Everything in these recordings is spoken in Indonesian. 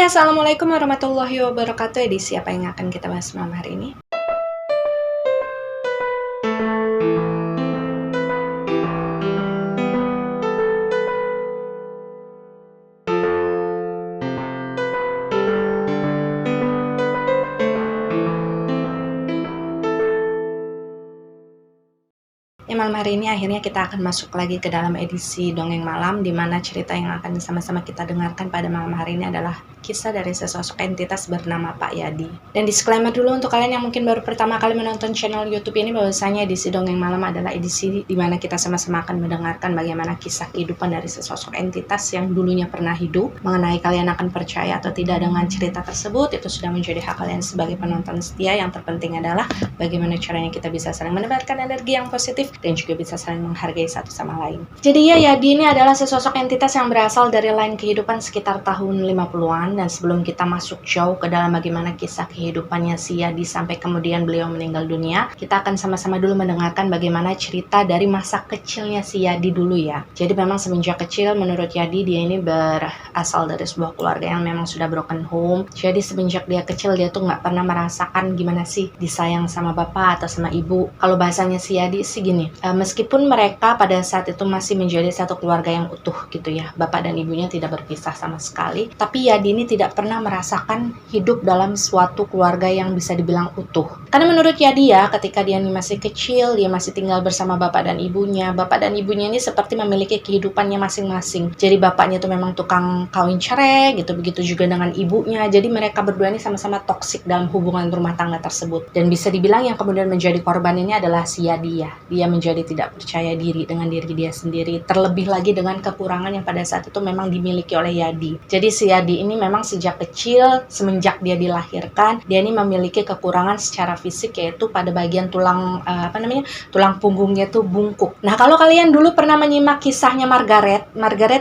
Assalamualaikum warahmatullahi wabarakatuh. Edisi apa yang akan kita bahas malam hari ini? Malam hari ini akhirnya kita akan masuk lagi ke dalam edisi Dongeng Malam, di mana cerita yang akan sama-sama kita dengarkan pada malam hari ini adalah kisah dari sesosok entitas bernama Pak Yadi. Dan disclaimer dulu untuk kalian yang mungkin baru pertama kali menonton channel YouTube ini, bahwasanya edisi Dongeng Malam adalah edisi di mana kita sama-sama akan mendengarkan bagaimana kisah kehidupan dari sesosok entitas yang dulunya pernah hidup. Mengenai kalian akan percaya atau tidak dengan cerita tersebut, itu sudah menjadi hak kalian sebagai penonton setia. Yang terpenting adalah bagaimana caranya kita bisa saling menebarkan energi yang positif dan juga bisa saling menghargai satu sama lain. Jadi Yadi ini adalah sesosok entitas yang berasal dari lain kehidupan sekitar tahun 50-an. Dan sebelum kita masuk jauh ke dalam bagaimana kisah kehidupannya si Yadi sampai kemudian beliau meninggal dunia, kita akan sama-sama dulu mendengarkan bagaimana cerita dari masa kecilnya si Yadi dulu ya. Jadi memang semenjak kecil menurut Yadi, dia ini berasal dari sebuah keluarga yang memang sudah broken home. Jadi semenjak dia kecil, dia tuh nggak pernah merasakan gimana sih disayang sama bapak atau sama ibu. Kalau bahasanya si Yadi sih gini, meskipun mereka pada saat itu masih menjadi satu keluarga yang utuh gitu ya, bapak dan ibunya tidak berpisah sama sekali, tapi Yadi ini tidak pernah merasakan hidup dalam suatu keluarga yang bisa dibilang utuh. Karena menurut Yadi ya, ketika dia masih kecil, dia masih tinggal bersama bapak dan ibunya. Bapak dan ibunya ini seperti memiliki kehidupannya masing-masing. Jadi bapaknya itu memang tukang kawin cerai gitu, begitu juga dengan ibunya. Jadi mereka berdua ini sama-sama toksik dalam hubungan rumah tangga tersebut. Dan bisa dibilang yang kemudian menjadi korban ini adalah si Yadi ya. Dia menjadi tidak percaya diri dengan diri dia sendiri, terlebih lagi dengan kekurangan yang pada saat itu memang dimiliki oleh Yadi. Jadi si Yadi ini memang sejak kecil, semenjak dia dilahirkan, dia ini memiliki kekurangan secara fisik, yaitu pada bagian tulang tulang punggungnya tuh bungkuk. Nah, kalau kalian dulu pernah menyimak kisahnya Margaret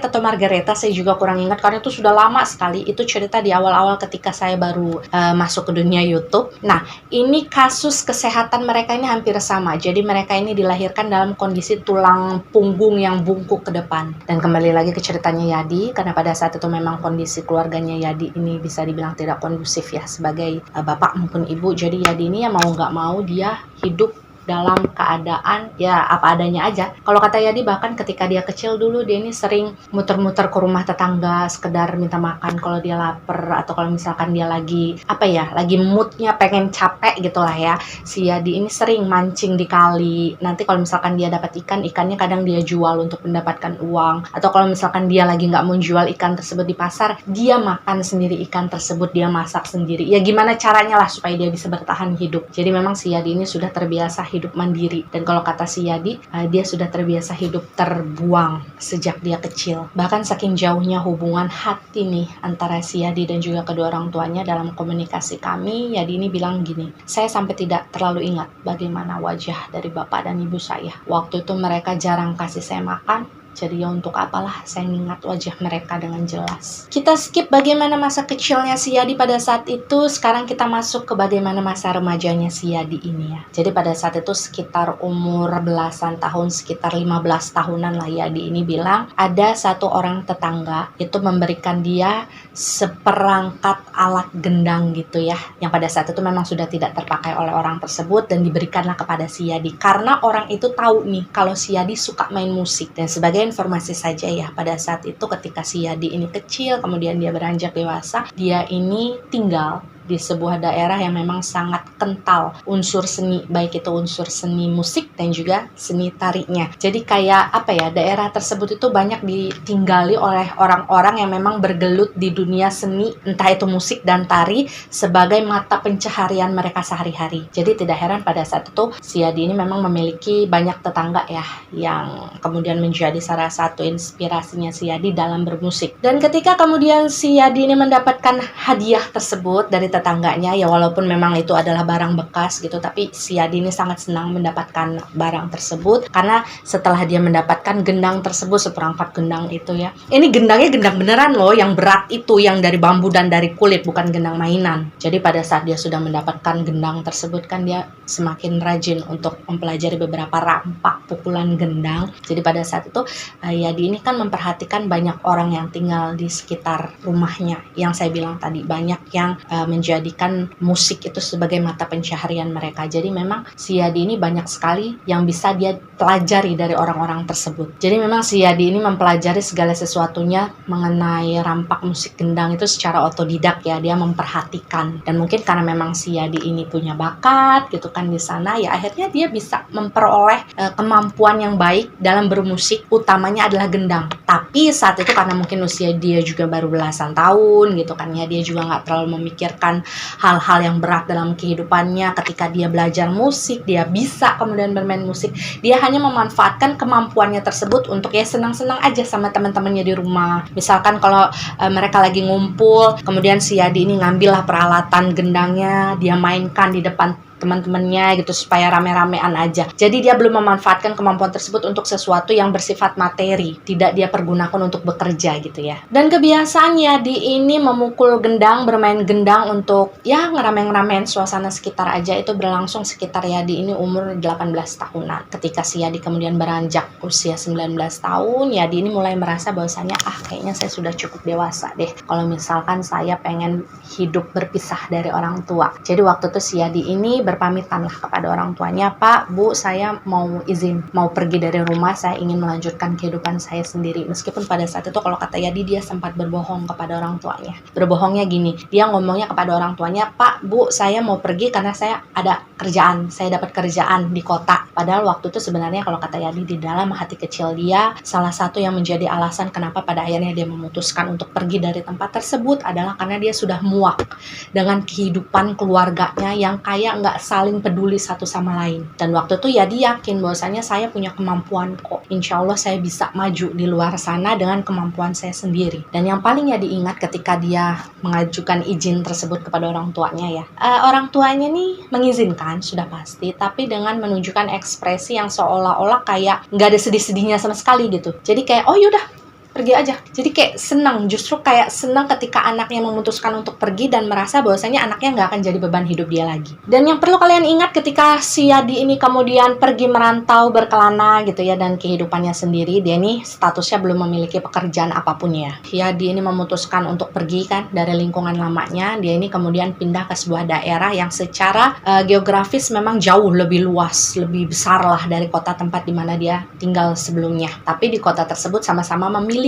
atau Margareta, saya juga kurang ingat karena itu sudah lama sekali. Itu cerita di awal-awal ketika saya baru masuk ke dunia YouTube. Nah, ini kasus kesehatan mereka ini hampir sama. Jadi mereka ini dilahirkan dalam kondisi tulang punggung yang bungkuk ke depan. Dan kembali lagi ke ceritanya Yadi, karena pada saat itu memang kondisi keluarganya Yadi ini bisa dibilang tidak kondusif ya sebagai bapak maupun ibu. Jadi Yadi ini ya mau nggak mau dia hidup dalam keadaan ya apa adanya aja. Kalau kata Yadi, bahkan ketika dia kecil dulu, dia ini sering muter-muter ke rumah tetangga sekedar minta makan kalau dia lapar, atau kalau misalkan dia lagi lagi moodnya pengen capek gitulah ya. Si Yadi ini sering mancing di kali. Nanti kalau misalkan dia dapat ikannya kadang dia jual untuk mendapatkan uang. Atau kalau misalkan dia lagi nggak mau jual ikan tersebut di pasar, dia makan sendiri ikan tersebut, dia masak sendiri. Ya gimana caranya lah supaya dia bisa bertahan hidup. Jadi memang si Yadi ini sudah terbiasa hidup mandiri. Dan kalau kata si Yadi, dia sudah terbiasa hidup terbuang sejak dia kecil. Bahkan saking jauhnya hubungan hati nih antara si Yadi dan juga kedua orang tuanya dalam komunikasi kami, Yadi ini bilang gini, saya sampai tidak terlalu ingat bagaimana wajah dari bapak dan ibu saya. Waktu itu mereka jarang kasih saya makan, jadi ya untuk apalah saya ingat wajah mereka dengan jelas. Kita skip bagaimana masa kecilnya si Yadi pada saat itu. Sekarang kita masuk ke bagaimana masa remajanya si Yadi ini ya. Jadi pada saat itu sekitar umur belasan tahun, sekitar 15 tahunan lah, Yadi ini bilang ada satu orang tetangga itu memberikan dia seperangkat alat gendang gitu ya, yang pada saat itu memang sudah tidak terpakai oleh orang tersebut dan diberikanlah kepada si Yadi. Karena orang itu tahu nih kalau si Yadi suka main musik. Dan sebagai informasi saja ya, pada saat itu ketika si Yadi ini kecil, kemudian dia beranjak dewasa, dia ini tinggal di sebuah daerah yang memang sangat kental unsur seni, baik itu unsur seni musik dan juga seni tarinya. Jadi kayak daerah tersebut itu banyak ditinggali oleh orang-orang yang memang bergelut di dunia seni, entah itu musik dan tari, sebagai mata pencaharian mereka sehari-hari. Jadi tidak heran pada saat itu si Yadi ini memang memiliki banyak tetangga ya, yang kemudian menjadi salah satu inspirasinya si Yadi dalam bermusik. Dan ketika kemudian si Yadi ini mendapatkan hadiah tersebut dari tetangganya ya, walaupun memang itu adalah barang bekas gitu, tapi si Yadi ini sangat senang mendapatkan barang tersebut karena setelah dia mendapatkan gendang tersebut, seperangkat gendang itu ya. Ini gendangnya gendang beneran loh, yang berat itu, yang dari bambu dan dari kulit, bukan gendang mainan. Jadi pada saat dia sudah mendapatkan gendang tersebut kan dia semakin rajin untuk mempelajari beberapa rampak pukulan gendang. Jadi pada saat itu Yadi ini kan memperhatikan banyak orang yang tinggal di sekitar rumahnya. Yang saya bilang tadi, banyak yang menjadikan musik itu sebagai mata pencaharian mereka. Jadi memang si Yadi ini banyak sekali yang bisa dia pelajari dari orang-orang tersebut. Jadi memang si Yadi ini mempelajari segala sesuatunya mengenai rampak musik gendang itu secara otodidak ya. Dia memperhatikan, dan mungkin karena memang si Yadi ini punya bakat gitu kan di sana, ya akhirnya dia bisa memperoleh kemampuan yang baik dalam bermusik, utamanya adalah gendang. Tapi saat itu karena mungkin usia dia juga baru belasan tahun gitu kan ya, dia juga nggak terlalu memikirkan hal-hal yang berat dalam kehidupannya. Ketika dia belajar musik, dia bisa kemudian bermain musik, dia hanya memanfaatkan kemampuannya tersebut untuk ya senang-senang aja sama teman-temannya di rumah. Misalkan kalau mereka lagi ngumpul, kemudian si Yadi ini ngambillah peralatan gendangnya, dia mainkan di depan teman-temannya gitu supaya rame-ramean aja. Jadi dia belum memanfaatkan kemampuan tersebut untuk sesuatu yang bersifat materi, tidak dia pergunakan untuk bekerja gitu ya. Dan kebiasaannya di ini memukul gendang, bermain gendang untuk ya ngerame-ngeramein suasana sekitar aja, itu berlangsung sekitar Yadi ini umur 18 tahunan. Ketika si Yadi kemudian beranjak usia 19 tahun, Yadi ini mulai merasa bahwasanya kayaknya saya sudah cukup dewasa deh kalau misalkan saya pengen hidup berpisah dari orang tua. Jadi waktu itu si Yadi ini berpamitanlah kepada orang tuanya, "Pak, Bu, saya mau izin, mau pergi dari rumah, saya ingin melanjutkan kehidupan saya sendiri." Meskipun pada saat itu kalau kata Yadi, dia sempat berbohong kepada orang tuanya. Berbohongnya gini, dia ngomongnya kepada orang tuanya, "Pak, Bu, saya mau pergi karena saya ada kerjaan, saya dapat kerjaan di kota." Padahal waktu itu sebenarnya kalau kata Yadi, di dalam hati kecil dia, salah satu yang menjadi alasan kenapa pada akhirnya dia memutuskan untuk pergi dari tempat tersebut adalah karena dia sudah muak dengan kehidupan keluarganya yang kayak nggak saling peduli satu sama lain. Dan waktu itu Yadi yakin bahwasanya saya punya kemampuan kok, insya Allah saya bisa maju di luar sana dengan kemampuan saya sendiri. Dan yang paling Yadi ingat ketika dia mengajukan izin tersebut kepada orang tuanya ya, orang tuanya nih mengizinkan sudah pasti, tapi dengan menunjukkan ekspresi yang seolah-olah kayak nggak ada sedih-sedihnya sama sekali gitu. Jadi kayak oh yaudah pergi aja. Jadi kayak senang, justru kayak senang ketika anaknya memutuskan untuk pergi dan merasa bahwasanya anaknya nggak akan jadi beban hidup dia lagi. Dan yang perlu kalian ingat ketika si Yadi ini kemudian pergi merantau berkelana gitu ya, dan kehidupannya sendiri, dia nih statusnya belum memiliki pekerjaan apapun ya. Yadi ini memutuskan untuk pergi kan dari lingkungan lamanya, dia ini kemudian pindah ke sebuah daerah yang secara geografis memang jauh lebih luas, lebih besar lah dari kota tempat di mana dia tinggal sebelumnya. Tapi di kota tersebut sama-sama memiliki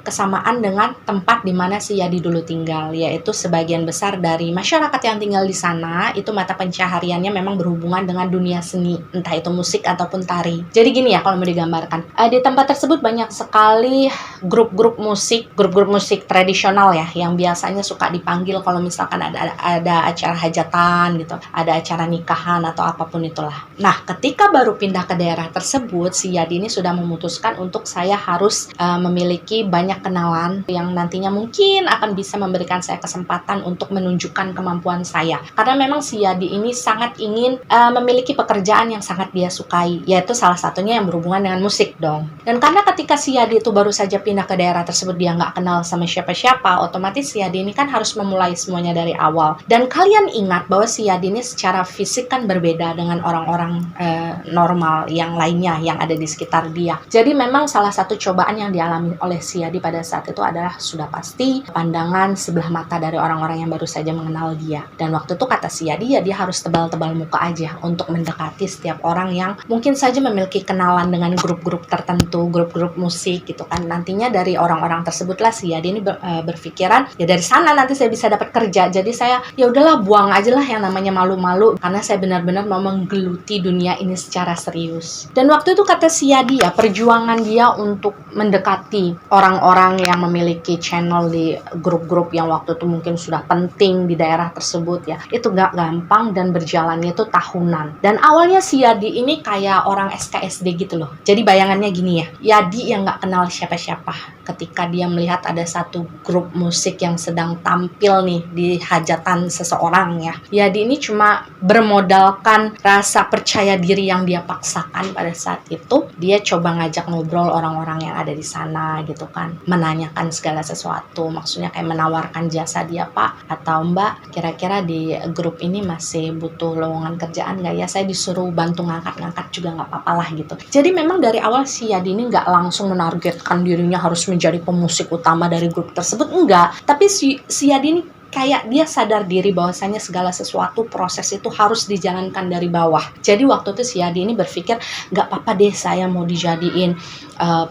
kesamaan dengan tempat di mana si Yadi dulu tinggal, yaitu sebagian besar dari masyarakat yang tinggal di sana itu mata pencahariannya memang berhubungan dengan dunia seni, entah itu musik ataupun tari. Jadi gini ya kalau mau digambarkan, di tempat tersebut banyak sekali grup-grup musik tradisional ya, yang biasanya suka dipanggil kalau misalkan ada acara hajatan gitu, ada acara nikahan atau apapun itulah. Nah, ketika baru pindah ke daerah tersebut, si Yadi ini sudah memutuskan untuk saya harus memiliki banyak kenalan yang nantinya mungkin akan bisa memberikan saya kesempatan untuk menunjukkan kemampuan saya. Karena memang si Yadi ini sangat ingin memiliki pekerjaan yang sangat dia sukai, yaitu salah satunya yang berhubungan dengan musik dong. Dan karena ketika si Yadi itu baru saja pindah ke daerah tersebut, dia nggak kenal sama siapa-siapa, otomatis si Yadi ini kan harus memulai semuanya dari awal. Dan kalian ingat bahwa si Yadi ini secara fisik kan berbeda dengan orang-orang normal yang lainnya yang ada di sekitar dia. Jadi memang salah satu cobaan yang dialami oleh si Yadi pada saat itu adalah sudah pasti pandangan sebelah mata dari orang-orang yang baru saja mengenal dia. Dan waktu itu kata si Yadi, ya dia harus tebal-tebal muka aja untuk mendekati setiap orang yang mungkin saja memiliki kenalan dengan grup-grup tertentu, grup-grup musik gitu kan. Nantinya dari orang-orang tersebutlah si Yadi ini berpikiran, ya dari sana nanti saya bisa dapat kerja. Jadi saya ya udahlah buang aja lah yang namanya malu-malu, karena saya benar-benar mau menggeluti dunia ini secara serius. Dan waktu itu kata si Yadi ya, perjuangan dia untuk mendekati orang-orang yang memiliki channel di grup-grup yang waktu itu mungkin sudah penting di daerah tersebut ya, itu gak gampang dan berjalannya itu tahunan. Dan awalnya si Yadi ini kayak orang SKSD gitu loh. Jadi bayangannya gini ya, Yadi yang gak kenal siapa-siapa ketika dia melihat ada satu grup musik yang sedang tampil nih di hajatan seseorang ya. Yadi ini cuma bermodalkan rasa percaya diri yang dia paksakan pada saat itu. Dia coba ngajak ngobrol orang-orang yang ada di sana gitu kan, menanyakan segala sesuatu, maksudnya kayak menawarkan jasa dia, Pak atau Mbak, kira-kira di grup ini masih butuh lowongan kerjaan nggak ya, saya disuruh bantu ngangkat-ngangkat juga nggak apa-apa lah gitu. Jadi memang dari awal si Yadi ini nggak langsung menargetkan dirinya harus menjadi pemusik utama dari grup tersebut, enggak, tapi si Yadi ini kayak dia sadar diri bahwasanya segala sesuatu proses itu harus dijalankan dari bawah. Jadi waktu itu si Yadi ini berpikir, nggak apa-apa deh saya mau dijadiin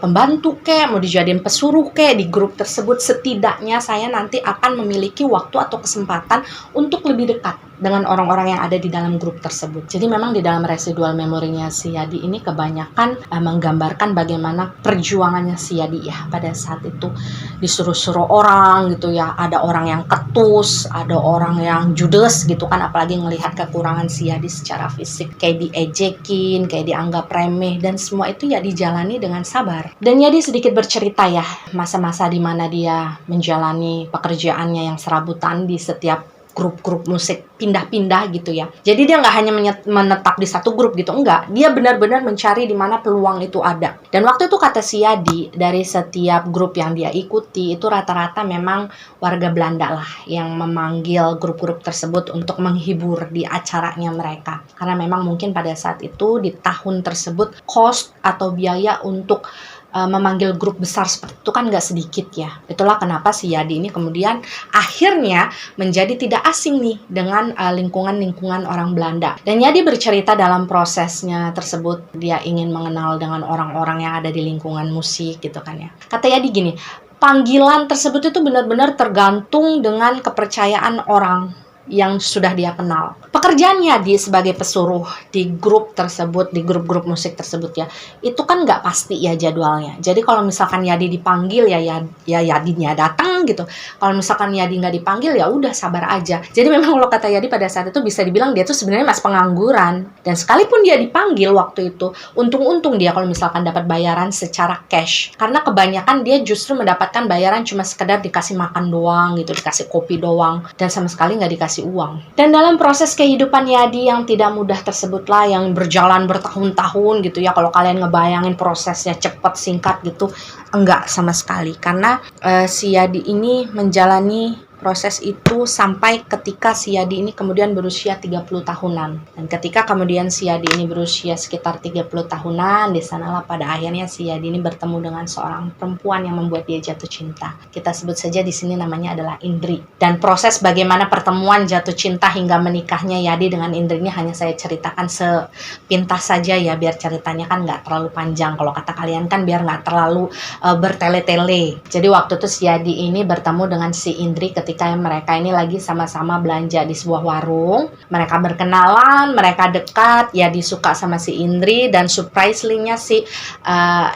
pembantu kek, mau dijadiin pesuruh kek di grup tersebut, setidaknya saya nanti akan memiliki waktu atau kesempatan untuk lebih dekat dengan orang-orang yang ada di dalam grup tersebut. Jadi memang di dalam residual memorinya si Yadi ini kebanyakan menggambarkan bagaimana perjuangannya si Yadi ya pada saat itu disuruh-suruh orang gitu ya, ada orang yang ketus, ada orang yang judes gitu kan, apalagi ngelihat kekurangan si Yadi secara fisik, kayak diejekin, kayak dianggap remeh, dan semua itu ya dijalani dengan sabar. Dan Yadi sedikit bercerita ya, masa-masa di mana dia menjalani pekerjaannya yang serabutan di setiap grup-grup musik, pindah-pindah gitu ya. Jadi dia nggak hanya menetap di satu grup gitu, enggak. Dia benar-benar mencari di mana peluang itu ada. Dan waktu itu kata si Yadi, dari setiap grup yang dia ikuti, itu rata-rata memang warga Belanda lah yang memanggil grup-grup tersebut untuk menghibur di acaranya mereka. Karena memang mungkin pada saat itu, di tahun tersebut, cost atau biaya untuk memanggil grup besar seperti itu kan nggak sedikit ya. Itulah kenapa si Yadi ini kemudian akhirnya menjadi tidak asing nih dengan lingkungan-lingkungan orang Belanda. Dan Yadi bercerita dalam prosesnya tersebut, dia ingin mengenal dengan orang-orang yang ada di lingkungan musik gitu kan ya. Kata Yadi gini, panggilan tersebut itu benar-benar tergantung dengan kepercayaan orang yang sudah dia kenal. Pekerjaannya Yadi sebagai pesuruh di grup tersebut, di grup-grup musik tersebut ya, itu kan nggak pasti ya jadwalnya. Jadi kalau misalkan Yadi dipanggil ya Yadinya datang gitu. Kalau misalkan Yadi nggak dipanggil ya udah sabar aja. Jadi memang kalau kata Yadi pada saat itu bisa dibilang dia tuh sebenarnya masih pengangguran. Dan sekalipun dia dipanggil waktu itu, untung-untung dia kalau misalkan dapat bayaran secara cash. Karena kebanyakan dia justru mendapatkan bayaran cuma sekedar dikasih makan doang gitu, dikasih kopi doang, dan sama sekali nggak dikasih uang. Dan dalam proses kehidupan Yadi yang tidak mudah tersebutlah, yang berjalan bertahun-tahun gitu ya, kalau kalian ngebayangin prosesnya cepat singkat gitu, enggak sama sekali. Karena si Yadi ini menjalani proses itu sampai ketika si Yadi ini kemudian berusia 30 tahunan. Dan ketika kemudian si Yadi ini berusia sekitar 30 tahunan, di sanalah pada akhirnya si Yadi ini bertemu dengan seorang perempuan yang membuat dia jatuh cinta. Kita sebut saja di sini namanya adalah Indri. Dan proses bagaimana pertemuan jatuh cinta hingga menikahnya Yadi dengan Indri ini hanya saya ceritakan sepintas saja ya, biar ceritanya kan nggak terlalu panjang. Kalau kata kalian kan biar nggak terlalu bertele-tele. Jadi waktu itu si Yadi ini bertemu dengan si Indri ketika mereka ini lagi sama-sama belanja di sebuah warung. Mereka berkenalan, mereka dekat, Yadi suka sama si Indri, dan surprisingly-nya si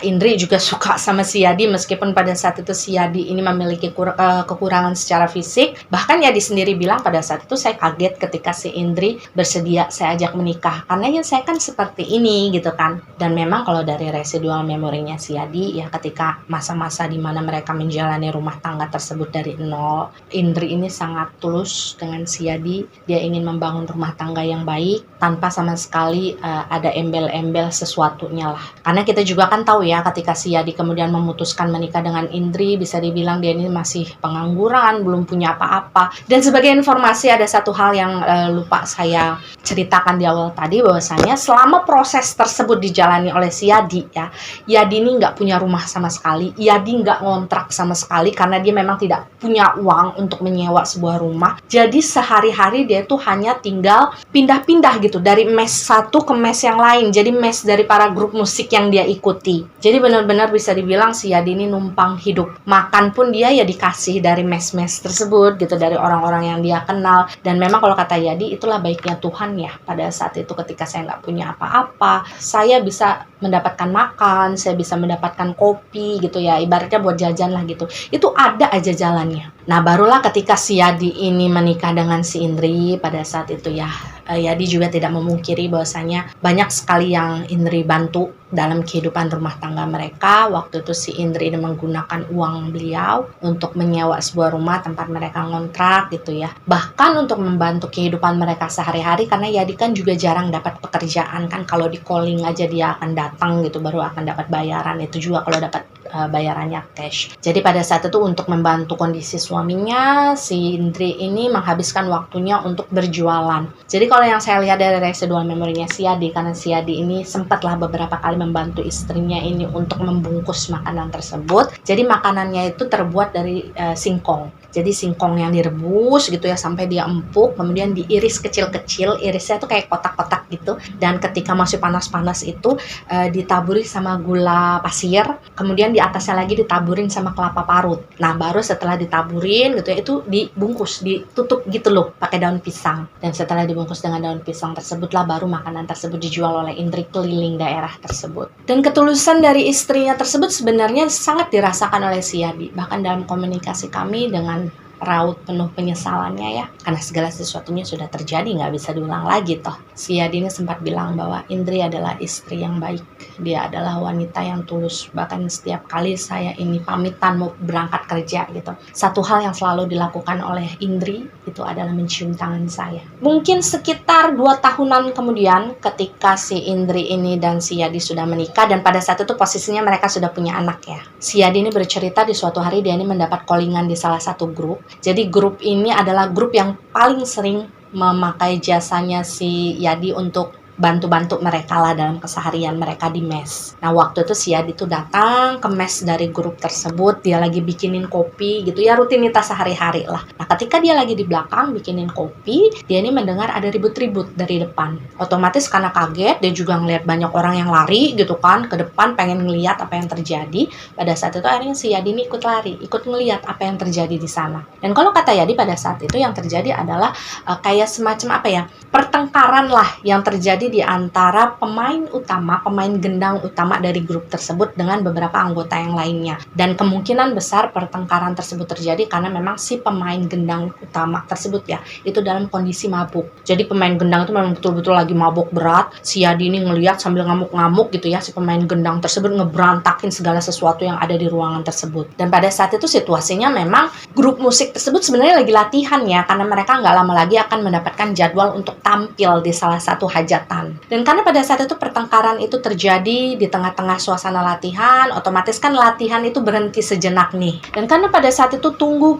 Indri juga suka sama si Yadi, meskipun pada saat itu si Yadi ini memiliki kekurangan secara fisik. Bahkan Yadi sendiri bilang pada saat itu, saya kaget ketika si Indri bersedia saya ajak menikah, karena ya saya kan seperti ini gitu kan. Dan memang kalau dari residual memorinya si Yadi ya, ketika masa-masa di mana mereka menjalani rumah tangga tersebut dari nol, Indri ini sangat tulus dengan si Yadi. Dia ingin membangun rumah tangga yang baik tanpa sama sekali ada embel-embel sesuatunya lah. Karena kita juga kan tahu ya, ketika si Yadi kemudian memutuskan menikah dengan Indri, bisa dibilang dia ini masih pengangguran, belum punya apa-apa. Dan sebagai informasi, ada satu hal yang lupa saya ceritakan di awal tadi, bahwasanya selama proses tersebut dijalani oleh si Yadi ya, Yadi ini nggak punya rumah sama sekali, Yadi nggak ngontrak sama sekali, karena dia memang tidak punya uang untuk menyewa sebuah rumah. Jadi sehari-hari dia tuh hanya tinggal pindah-pindah gitu dari mes satu ke mes yang lain. Jadi mes dari para grup musik yang dia ikuti. Jadi benar-benar bisa dibilang si Yadi ini numpang hidup. Makan pun dia ya dikasih dari mes-mes tersebut gitu, dari orang-orang yang dia kenal. Dan memang kalau kata Yadi, itulah baiknya Tuhan ya. Pada saat itu ketika saya nggak punya apa-apa, saya bisa mendapatkan makan, saya bisa mendapatkan kopi gitu ya, ibaratnya buat jajan lah gitu. Itu ada aja jalannya. Nah barulah ketika si Yadi ini menikah dengan si Indri pada saat itu ya, Yadi juga tidak memungkiri bahwasanya banyak sekali yang Indri bantu dalam kehidupan rumah tangga mereka. Waktu itu si Indri ini menggunakan uang beliau untuk menyewa sebuah rumah tempat mereka ngontrak gitu ya. Bahkan untuk membantu kehidupan mereka sehari-hari, karena Yadi kan juga jarang dapat pekerjaan kan, kalau di calling aja dia akan datang gitu baru akan dapat bayaran, itu juga kalau dapat bayarannya cash. Jadi pada saat itu untuk membantu kondisi suaminya, si Indri ini menghabiskan waktunya untuk berjualan. Jadi kalau yang saya lihat dari residual memorinya si Yadi, karena si Yadi ini sempatlah beberapa kali membantu istrinya ini untuk membungkus makanan tersebut. Jadi makanannya itu terbuat dari singkong. Jadi singkong yang direbus gitu ya sampai dia empuk, kemudian diiris kecil-kecil, irisnya tuh kayak kotak-kotak gitu. Dan ketika masih panas-panas itu ditaburi sama gula pasir, kemudian di atasnya lagi ditaburin sama kelapa parut. Nah baru setelah ditaburin gitu ya, itu dibungkus, ditutup gitu loh pakai daun pisang. Dan setelah dibungkus dengan daun pisang tersebutlah baru makanan tersebut dijual oleh Indri keliling daerah tersebut. Dan ketulusan dari istrinya tersebut sebenarnya sangat dirasakan oleh si Yadi. Bahkan dalam komunikasi kami dengan raut penuh penyesalannya ya, karena segala sesuatunya sudah terjadi, nggak bisa diulang lagi toh. Si Yadi ini sempat bilang bahwa Indri adalah istri yang baik, dia adalah wanita yang tulus. Bahkan setiap kali saya ini pamitan mau berangkat kerja gitu, satu hal yang selalu dilakukan oleh Indri itu adalah mencium tangan saya. Mungkin sekitar 2 tahunan kemudian ketika si Indri ini dan si Yadi sudah menikah, dan pada saat itu posisinya mereka sudah punya anak ya. Si Yadi ini bercerita di suatu hari dia ini mendapat callingan di salah satu grup. Jadi grup ini adalah grup yang paling sering memakai jasanya si Yadi untuk bantu-bantu mereka lah dalam keseharian mereka di mes. Nah waktu itu si Yadi tuh datang ke mes dari grup tersebut, dia lagi bikinin kopi gitu ya, rutinitas sehari-hari lah. Nah ketika dia lagi di belakang bikinin kopi, dia ini mendengar ada ribut-ribut dari depan. Otomatis karena kaget, dia juga ngelihat banyak orang yang lari gitu kan ke depan, pengen ngelihat apa yang terjadi. Pada saat itu akhirnya si Yadi ini ikut lari, ikut ngelihat apa yang terjadi di sana. Dan kalau kata Yadi pada saat itu yang terjadi adalah kayak semacam apa ya, pertengkaran lah yang terjadi di antara pemain gendang utama dari grup tersebut dengan beberapa anggota yang lainnya. Dan kemungkinan besar pertengkaran tersebut terjadi karena memang si pemain gendang utama tersebut ya, itu dalam kondisi mabuk. Jadi pemain gendang itu memang betul-betul lagi mabuk berat. Si Yadi ini ngelihat sambil ngamuk-ngamuk gitu ya, si pemain gendang tersebut ngeberantakin segala sesuatu yang ada di ruangan tersebut. Dan pada saat itu situasinya memang grup musik tersebut sebenarnya lagi latihan ya, karena mereka nggak lama lagi akan mendapatkan jadwal untuk tampil di salah satu hajatan. Dan karena pada saat itu pertengkaran itu terjadi di tengah-tengah suasana latihan, otomatis kan latihan itu berhenti sejenak nih. Dan karena pada saat itu tunggu,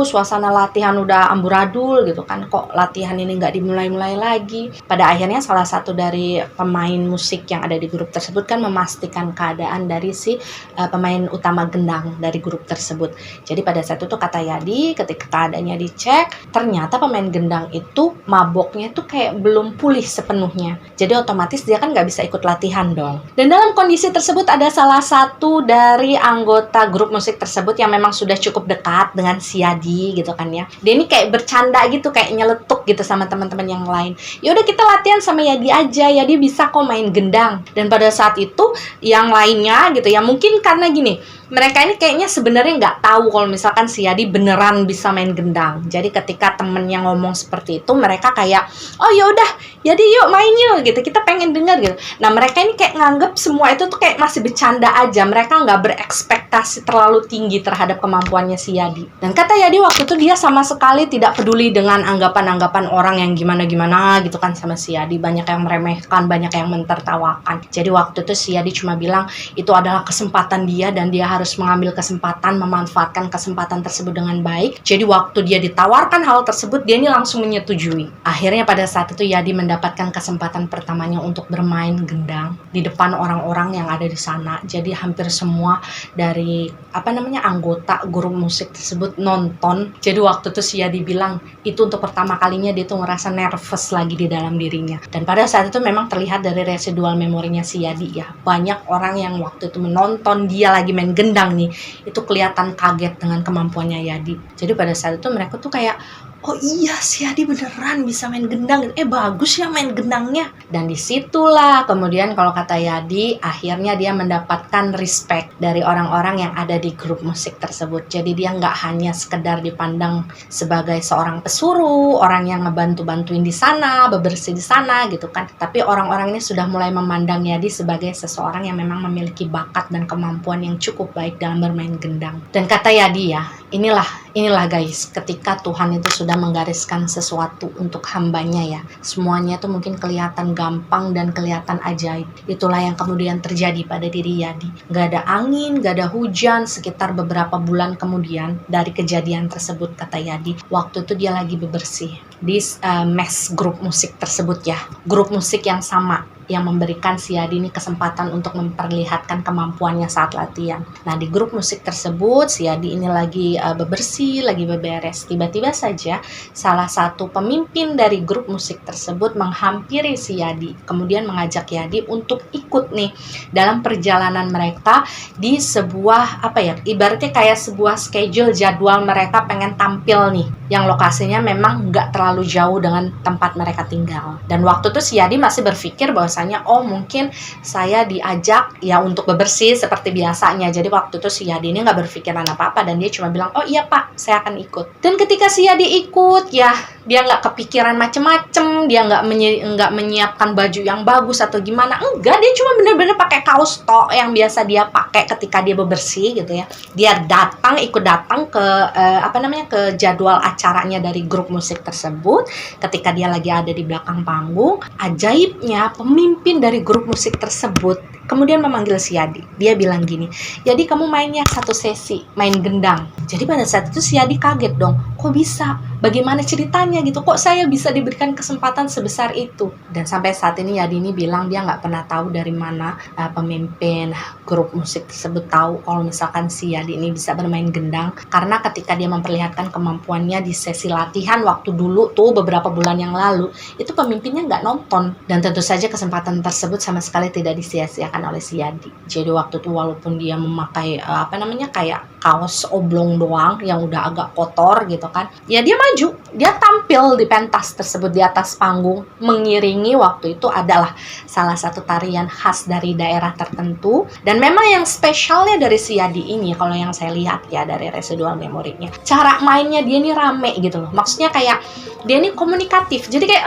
suasana latihan udah amburadul gitu kan, kok latihan ini nggak dimulai-mulai lagi. Pada akhirnya salah satu dari pemain musik yang ada di grup tersebut kan memastikan keadaan dari si pemain utama gendang dari grup tersebut. Jadi pada saat itu kata Yadi, ketika keadaannya dicek, ternyata pemain gendang itu maboknya tuh kayak belum pulih sepenuhnya. Jadi otomatis dia kan nggak bisa ikut latihan dong. Dan dalam kondisi tersebut ada salah satu dari anggota grup musik tersebut yang memang sudah cukup dekat dengan si Yadi gitu kan ya. Dia ini kayak bercanda gitu, kayak nyeletuk gitu sama teman-teman yang lain. Ya udah kita latihan sama Yadi aja, Yadi bisa kok main gendang. Dan pada saat itu yang lainnya gitu ya, mungkin karena gini, mereka ini kayaknya sebenarnya nggak tahu kalau misalkan si Yadi beneran bisa main gendang. Jadi ketika temennya ngomong seperti itu, mereka kayak, oh ya udah, Yadi yuk main yuk gitu, kita pengen dengar gitu. Nah mereka ini kayak nganggep semua itu tuh kayak masih bercanda aja. Mereka nggak berekspektasi terlalu tinggi terhadap kemampuannya si Yadi. Dan kata Yadi waktu itu dia sama sekali tidak peduli dengan anggapan-anggapan orang yang gimana-gimana gitu kan sama si Yadi. Banyak yang meremehkan, banyak yang mentertawakan. Jadi waktu itu si Yadi cuma bilang itu adalah kesempatan dia dan dia harus mengambil kesempatan, memanfaatkan kesempatan tersebut dengan baik. Jadi waktu dia ditawarkan hal tersebut, dia ini langsung menyetujui. Akhirnya pada saat itu Yadi mendapatkan kesempatan pertamanya untuk bermain gendang di depan orang-orang yang ada di sana. Jadi hampir semua dari anggota grup musik tersebut nonton. Jadi waktu itu si Yadi bilang itu untuk pertama kalinya dia tuh ngerasa nervous lagi di dalam dirinya. Dan pada saat itu memang terlihat dari residual memorinya si Yadi ya. Banyak orang yang waktu itu menonton dia lagi main gendang nih, itu kelihatan kaget dengan kemampuannya Yadi. Jadi pada saat itu mereka tuh kayak, oh iya si Yadi beneran bisa main gendang, bagus ya main gendangnya. Dan disitulah kemudian kalau kata Yadi, akhirnya dia mendapatkan respect dari orang-orang yang ada di grup musik tersebut. Jadi dia nggak hanya sekedar dipandang sebagai seorang pesuruh, orang yang ngebantu-bantuin di sana, bebersih di sana gitu kan. Tapi orang-orang ini sudah mulai memandang Yadi sebagai seseorang yang memang memiliki bakat dan kemampuan yang cukup baik dalam bermain gendang. Dan kata Yadi ya, inilah guys, ketika Tuhan itu sudah menggariskan sesuatu untuk hambanya ya, semuanya itu mungkin kelihatan gampang dan kelihatan ajaib. Itulah yang kemudian terjadi pada diri Yadi. Gak ada angin, gak ada hujan, sekitar beberapa bulan kemudian dari kejadian tersebut, kata Yadi, waktu itu dia lagi bebersih di mes grup musik tersebut ya, grup musik yang sama yang memberikan si Yadi ini kesempatan untuk memperlihatkan kemampuannya saat latihan. Nah, di grup musik tersebut si Yadi ini lagi bebersih, lagi beberes. Tiba-tiba saja salah satu pemimpin dari grup musik tersebut menghampiri si Yadi, kemudian mengajak Yadi untuk ikut nih dalam perjalanan mereka di sebuah ibaratnya kayak sebuah schedule, jadwal mereka pengen tampil nih, yang lokasinya memang nggak terlalu jauh dengan tempat mereka tinggal. Dan waktu itu si Yadi masih berpikir bahwasanya mungkin saya diajak ya untuk bebersih seperti biasanya. Jadi waktu itu si Yadi ini nggak berpikiran apa-apa dan dia cuma bilang, oh iya Pak, saya akan ikut. Dan ketika si Yadi ikut ya, dia nggak kepikiran macem-macem, dia nggak menyiapkan baju yang bagus atau gimana, enggak, dia cuma bener-bener pakai kaos tok yang biasa dia pakai ketika dia bebersih gitu ya. Dia ikut datang ke ke jadwal acaranya dari grup musik tersebut. Ketika dia lagi ada di belakang panggung, ajaibnya pemimpin dari grup musik tersebut kemudian memanggil si Yadi. Dia bilang gini, Yadi kamu mainnya satu sesi, main gendang. Jadi pada saat itu si Yadi kaget dong, kok bisa? Bagaimana ceritanya gitu? Kok saya bisa diberikan kesempatan sebesar itu? Dan sampai saat ini Yadi ini bilang dia nggak pernah tahu dari mana pemimpin grup musik tersebut tahu kalau misalkan si Yadi ini bisa bermain gendang. Karena ketika dia memperlihatkan kemampuannya di sesi latihan waktu dulu tuh beberapa bulan yang lalu, itu pemimpinnya nggak nonton. Dan tentu saja kesempatan tersebut sama sekali tidak disia-siakan oleh si Yadi. Jadi waktu itu walaupun dia memakai kayak kaos oblong doang yang udah agak kotor gitu kan, ya dia maju, dia tampil di pentas tersebut di atas panggung, mengiringi waktu itu adalah salah satu tarian khas dari daerah tertentu. Dan memang yang spesialnya dari si Yadi ini, kalau yang saya lihat ya dari residual memorinya, cara mainnya dia ini rame gitu loh, maksudnya kayak dia ini komunikatif, jadi kayak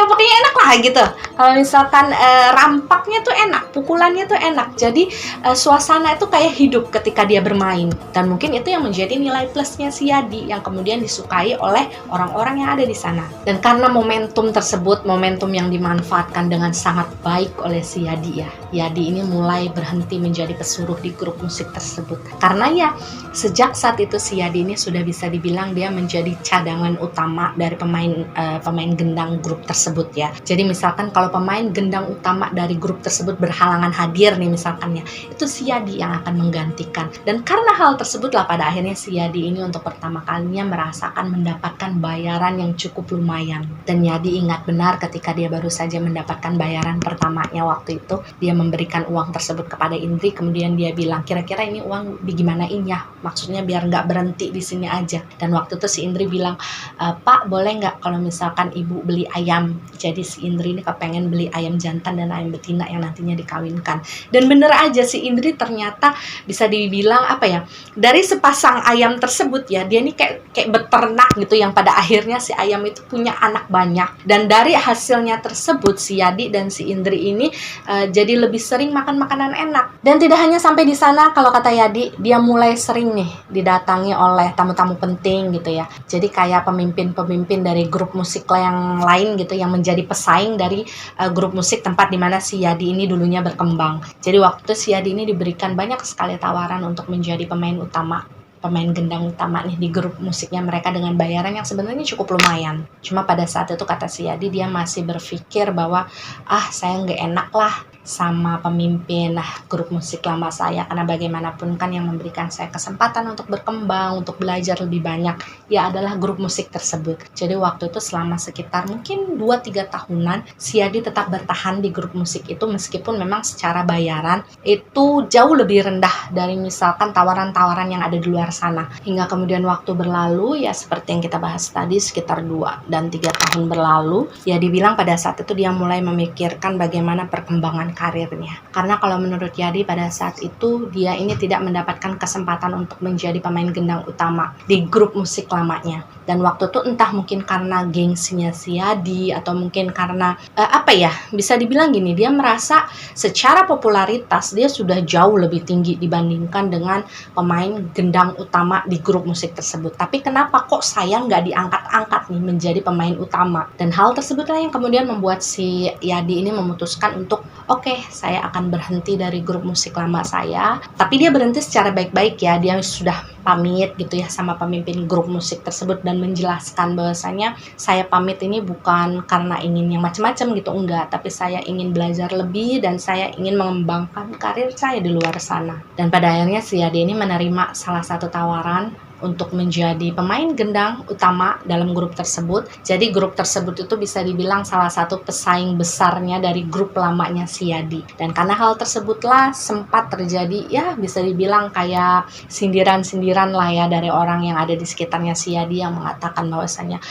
pokoknya enak lah gitu. Kalau misalkan rampaknya tuh enak, pukulannya tuh enak. Jadi suasana itu kayak hidup ketika dia bermain. Dan mungkin itu yang menjadi nilai plusnya si Yadi yang kemudian disukai oleh orang-orang yang ada di sana. Dan karena momentum tersebut, momentum yang dimanfaatkan dengan sangat baik oleh si Yadi ya, Yadi ini mulai berhenti menjadi pesuruh di grup musik tersebut. Karena ya sejak saat itu si Yadi ini sudah bisa dibilang dia menjadi cadangan utama dari pemain gendang grup tersebut ya. Jadi misalkan kalau pemain gendang utama dari grup tersebut berhalangan hadir nih misalkan ya, itu si Yadi yang akan menggantikan. Dan karena hal tersebutlah pada akhirnya si Yadi ini untuk pertama kalinya merasakan mendapatkan bayaran yang cukup lumayan. Dan Yadi ingat benar ketika dia baru saja mendapatkan bayaran pertamanya waktu itu, dia memberikan uang tersebut kepada Indri, kemudian dia bilang, kira-kira ini uang digimanain ya? Maksudnya biar nggak berhenti di sini aja. Dan waktu itu si Indri bilang, Pak boleh nggak kalau misalkan ibu beli ayam? Jadi si Indri ini kepengen beli ayam jantan dan ayam betina yang nantinya dikawinkan. Dan bener aja si Indri ternyata bisa dibilang dari sepasang ayam tersebut ya, dia ini kayak beternak gitu, yang pada akhirnya si ayam itu punya anak banyak. Dan dari hasilnya tersebut si Yadi dan si Indri ini jadi lebih sering makan makanan enak. Dan tidak hanya sampai di sana, kalau kata Yadi, dia mulai sering nih didatangi oleh tamu-tamu penting gitu ya. Jadi kayak pemimpin-pemimpin dari grup musik yang lain gitu yang menjadi pesaing dari grup musik tempat dimana si Yadi ini dulunya berkembang. Jadi waktu itu si Yadi ini diberikan banyak sekali tawaran untuk menjadi pemain gendang utama nih di grup musiknya mereka dengan bayaran yang sebenarnya cukup lumayan. Cuma pada saat itu kata si Yadi dia masih berpikir bahwa saya nggak enak lah sama pemimpin grup musik lama saya, karena bagaimanapun kan yang memberikan saya kesempatan untuk berkembang, untuk belajar lebih banyak ya adalah grup musik tersebut. Jadi waktu itu selama sekitar mungkin 2-3 tahunan si Yadi tetap bertahan di grup musik itu, meskipun memang secara bayaran itu jauh lebih rendah dari misalkan tawaran-tawaran yang ada di luar sana. Hingga kemudian waktu berlalu ya seperti yang kita bahas tadi, sekitar 2 dan 3 tahun berlalu ya dibilang pada saat itu dia mulai memikirkan bagaimana perkembangan karirnya. Karena kalau menurut Yadi pada saat itu dia ini tidak mendapatkan kesempatan untuk menjadi pemain gendang utama di grup musik lamanya. Dan waktu itu entah mungkin karena gengsinya si Yadi atau mungkin karena bisa dibilang gini, dia merasa secara popularitas dia sudah jauh lebih tinggi dibandingkan dengan pemain gendang utama di grup musik tersebut. Tapi kenapa kok saya nggak diangkat-angkat nih menjadi pemain utama? Dan hal tersebutlah yang kemudian membuat si Yadi ini memutuskan untuk saya akan berhenti dari grup musik lama saya. Tapi dia berhenti secara baik-baik ya. Dia sudah pamit gitu ya sama pemimpin grup musik tersebut dan menjelaskan bahwasanya saya pamit ini bukan karena ingin yang macam-macam gitu, enggak. Tapi saya ingin belajar lebih dan saya ingin mengembangkan karir saya di luar sana. Dan pada akhirnya si Yadi ini menerima salah satu tawaran untuk menjadi pemain gendang utama dalam grup tersebut. Jadi grup tersebut itu bisa dibilang salah satu pesaing besarnya dari grup lamanya si Yadi. Dan karena hal tersebutlah sempat terjadi ya bisa dibilang kayak sindiran-sindiran lah ya dari orang yang ada di sekitarnya si Yadi yang mengatakan bahwasanya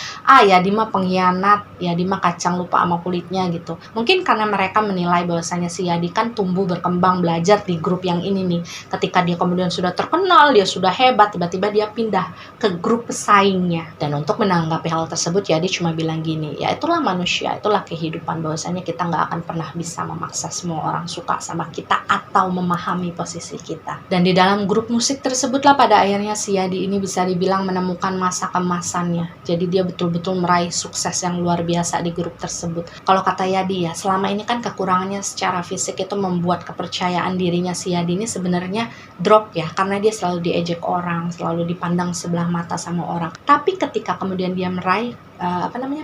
Yadi mah pengkhianat, Yadi mah kacang lupa sama kulitnya gitu. Mungkin karena mereka menilai bahwasanya si Yadi kan tumbuh berkembang belajar di grup yang ini nih. Ketika dia kemudian sudah terkenal, dia sudah hebat, tiba-tiba dia pindah ke grup pesaingnya. Dan untuk menanggapi hal tersebut Yadi cuma bilang gini, ya itulah manusia, itulah kehidupan, bahwasanya kita nggak akan pernah bisa memaksa semua orang suka sama kita atau memahami posisi kita. Dan di dalam grup musik tersebutlah pada akhirnya si Yadi ini bisa dibilang menemukan masa kemasannya. Jadi dia betul-betul meraih sukses yang luar biasa di grup tersebut. Kalau kata Yadi ya, selama ini kan kekurangannya secara fisik itu membuat kepercayaan dirinya si Yadi ini sebenarnya drop ya, karena dia selalu diejek orang, selalu dipandang sebelah mata sama orang. Tapi ketika kemudian dia meraih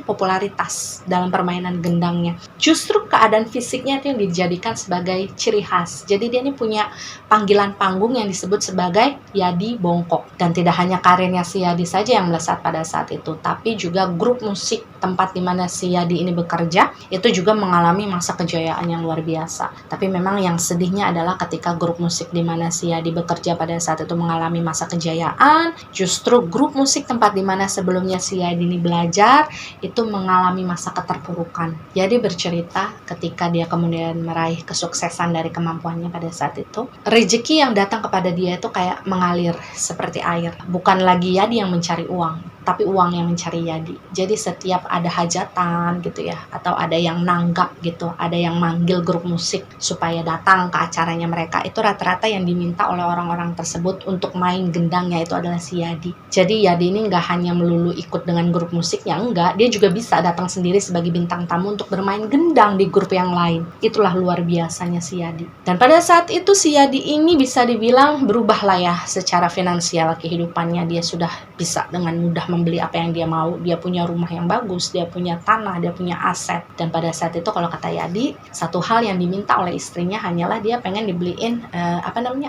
popularitas dalam permainan gendangnya, justru keadaan fisiknya itu yang dijadikan sebagai ciri khas. Jadi dia ini punya panggilan panggung yang disebut sebagai Yadi Bongkok. Dan tidak hanya karirnya si Yadi saja yang melesat pada saat itu, tapi juga grup musik tempat di mana si Yadi ini bekerja itu juga mengalami masa kejayaan yang luar biasa. Tapi memang yang sedihnya adalah ketika grup musik di mana si Yadi bekerja pada saat itu mengalami masa kejayaan, justru grup musik tempat di mana sebelumnya si Yadi ini belajar itu mengalami masa keterpurukan. Jadi bercerita ketika dia kemudian meraih kesuksesan dari kemampuannya pada saat itu, rezeki yang datang kepada dia itu kayak mengalir seperti air. Bukan lagi Yadi yang mencari uang, tapi uang yang mencari Yadi. Jadi setiap ada hajatan gitu ya, atau ada yang nanggap gitu, ada yang manggil grup musik supaya datang ke acaranya mereka, itu rata-rata yang diminta oleh orang-orang tersebut untuk main gendangnya itu adalah si Yadi. Jadi Yadi ini nggak hanya melulu ikut dengan grup musiknya, enggak, dia juga bisa datang sendiri sebagai bintang tamu untuk bermain gendang di grup yang lain. Itulah luar biasanya si Yadi. Dan pada saat itu si Yadi ini bisa dibilang berubah lah ya secara finansial kehidupannya. Dia sudah bisa dengan mudah membeli apa yang dia mau. Dia punya rumah yang bagus, dia punya tanah, dia punya aset. Dan pada saat itu kalau kata Yadi, satu hal yang diminta oleh istrinya hanyalah dia pengen dibeliin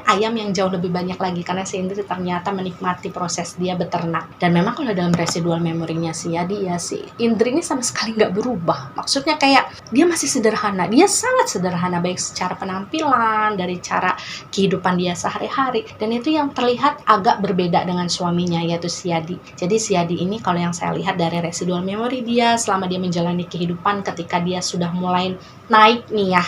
ayam yang jauh lebih banyak lagi, karena si Indri ternyata menikmati proses dia beternak. Dan memang kalau dalam residual memorinya si Yadi ya, si Indri ini sama sekali nggak berubah. Maksudnya kayak dia masih sederhana, dia sangat sederhana baik secara penampilan, dari cara kehidupan dia sehari-hari. Dan itu yang terlihat agak berbeda dengan suaminya yaitu si Yadi. Jadi si Yadi ini kalau yang saya lihat dari residual memori dia selama dia menjalani kehidupan, ketika dia sudah mulai naik nih ya,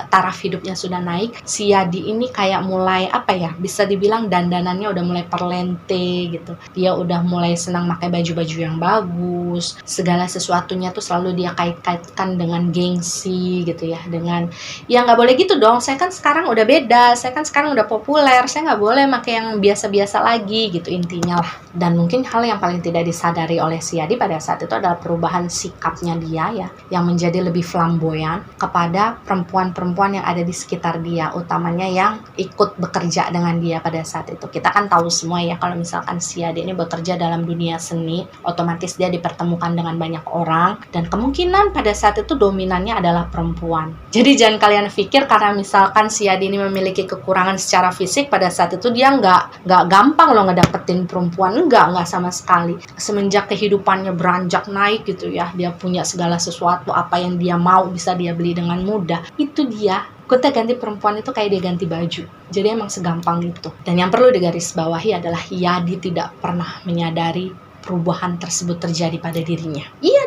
taraf hidupnya sudah naik, si Yadi ini kayak mulai bisa dibilang dandanannya udah mulai perlente gitu. Dia udah mulai senang pakai baju-baju yang bagus, segala sesuatunya tuh selalu dia kait-kaitkan dengan gengsi gitu ya, dengan ya nggak boleh gitu dong, saya kan sekarang udah beda, saya kan sekarang udah populer, saya nggak boleh pakai yang biasa-biasa lagi gitu intinya lah. Dan mungkin hal yang paling tidak disadari oleh si Yadi pada saat itu adalah perubahan sikapnya dia ya, yang menjadi lebih flamboyan kepada perempuan-perempuan yang ada di sekitar dia, utamanya yang ikut bekerja dengan dia pada saat itu. Kita kan tahu semua ya, kalau misalkan si Yadi ini bekerja dalam dunia seni, otomatis dia dipertemukan dengan banyak orang, dan kemungkinan pada saat itu dominannya adalah perempuan. Jadi jangan kalian pikir karena misalkan si Yadi ini memiliki kekurangan secara fisik, pada saat itu dia nggak gampang loh ngedapetin perempuan. Enggak sama sekali. Semenjak kehidupannya beranjak naik gitu ya, dia punya segala sesuatu, apa yang dia mau bisa dia beli dengan mudah. Itu dia, gonta ganti perempuan itu kayak dia ganti baju. Jadi emang segampang itu. Dan yang perlu digarisbawahi adalah Yadi tidak pernah menyadari perubahan tersebut terjadi pada dirinya. Iya,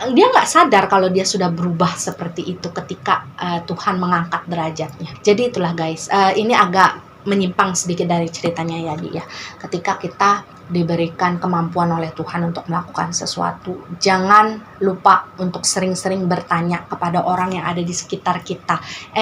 dia nggak sadar kalau dia sudah berubah seperti itu ketika Tuhan mengangkat derajatnya. Jadi itulah guys, ini agak menyimpang sedikit dari ceritanya Yadi ya. Ketika kita diberikan kemampuan oleh Tuhan untuk melakukan sesuatu, jangan lupa untuk sering-sering bertanya kepada orang yang ada di sekitar kita,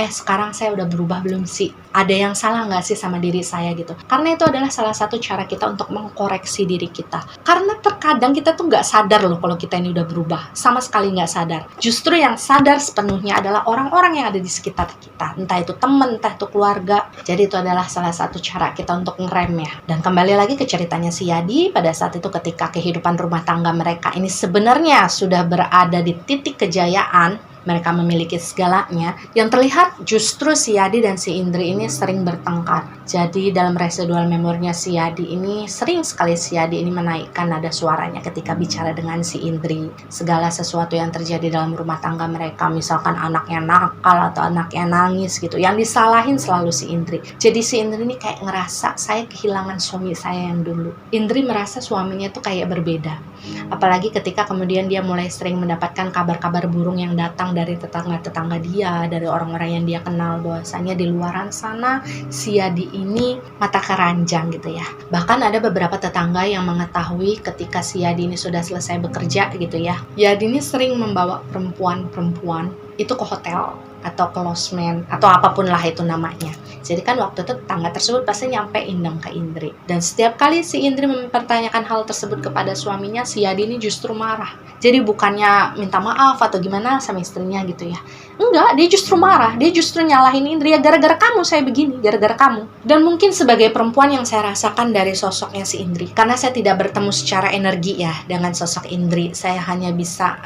sekarang saya udah berubah belum sih? Ada yang salah nggak sih sama diri saya gitu? Karena itu adalah salah satu cara kita untuk mengkoreksi diri kita. Karena terkadang kita tuh nggak sadar loh kalau kita ini udah berubah, sama sekali nggak sadar. Justru yang sadar sepenuhnya adalah orang-orang yang ada di sekitar kita, entah itu teman, entah itu keluarga. Jadi itu adalah salah satu cara kita untuk ngerem ya. Dan kembali lagi ke ceritanya si Yadi, pada saat itu ketika kehidupan rumah tangga mereka ini sebenarnya sudah berada di titik kejayaan, mereka memiliki segalanya, yang terlihat justru si Yadi dan si Indri ini sering bertengkar. Jadi dalam residual memorinya si Yadi ini, sering sekali si Yadi ini menaikkan nada suaranya ketika bicara dengan si Indri. Segala sesuatu yang terjadi dalam rumah tangga mereka, misalkan anaknya nakal atau anaknya nangis gitu, yang disalahin selalu si Indri. Jadi si Indri ini kayak ngerasa, saya kehilangan suami saya yang dulu. Indri merasa suaminya tuh kayak berbeda. Apalagi ketika kemudian dia mulai sering mendapatkan kabar-kabar burung yang datang dari tetangga-tetangga dia, dari orang-orang yang dia kenal, bahwasanya di luaran sana si Yadi ini mata keranjang gitu ya. Bahkan ada beberapa tetangga yang mengetahui ketika si Yadi ini sudah selesai bekerja gitu ya, Yadi ini sering membawa perempuan-perempuan itu ke hotel atau ke losmen atau apapun lah itu namanya. Jadi kan waktu itu tetangga tersebut pasti nyampein dong ke Indri. Dan setiap kali si Indri mempertanyakan hal tersebut kepada suaminya, si Yadi ini justru marah. Jadi bukannya minta maaf atau gimana sama istrinya gitu ya. Enggak, dia justru marah. Dia justru nyalahin Indri, ya gara-gara kamu saya begini, gara-gara kamu. Dan mungkin sebagai perempuan yang saya rasakan dari sosoknya si Indri, karena saya tidak bertemu secara energi ya dengan sosok Indri, saya hanya bisa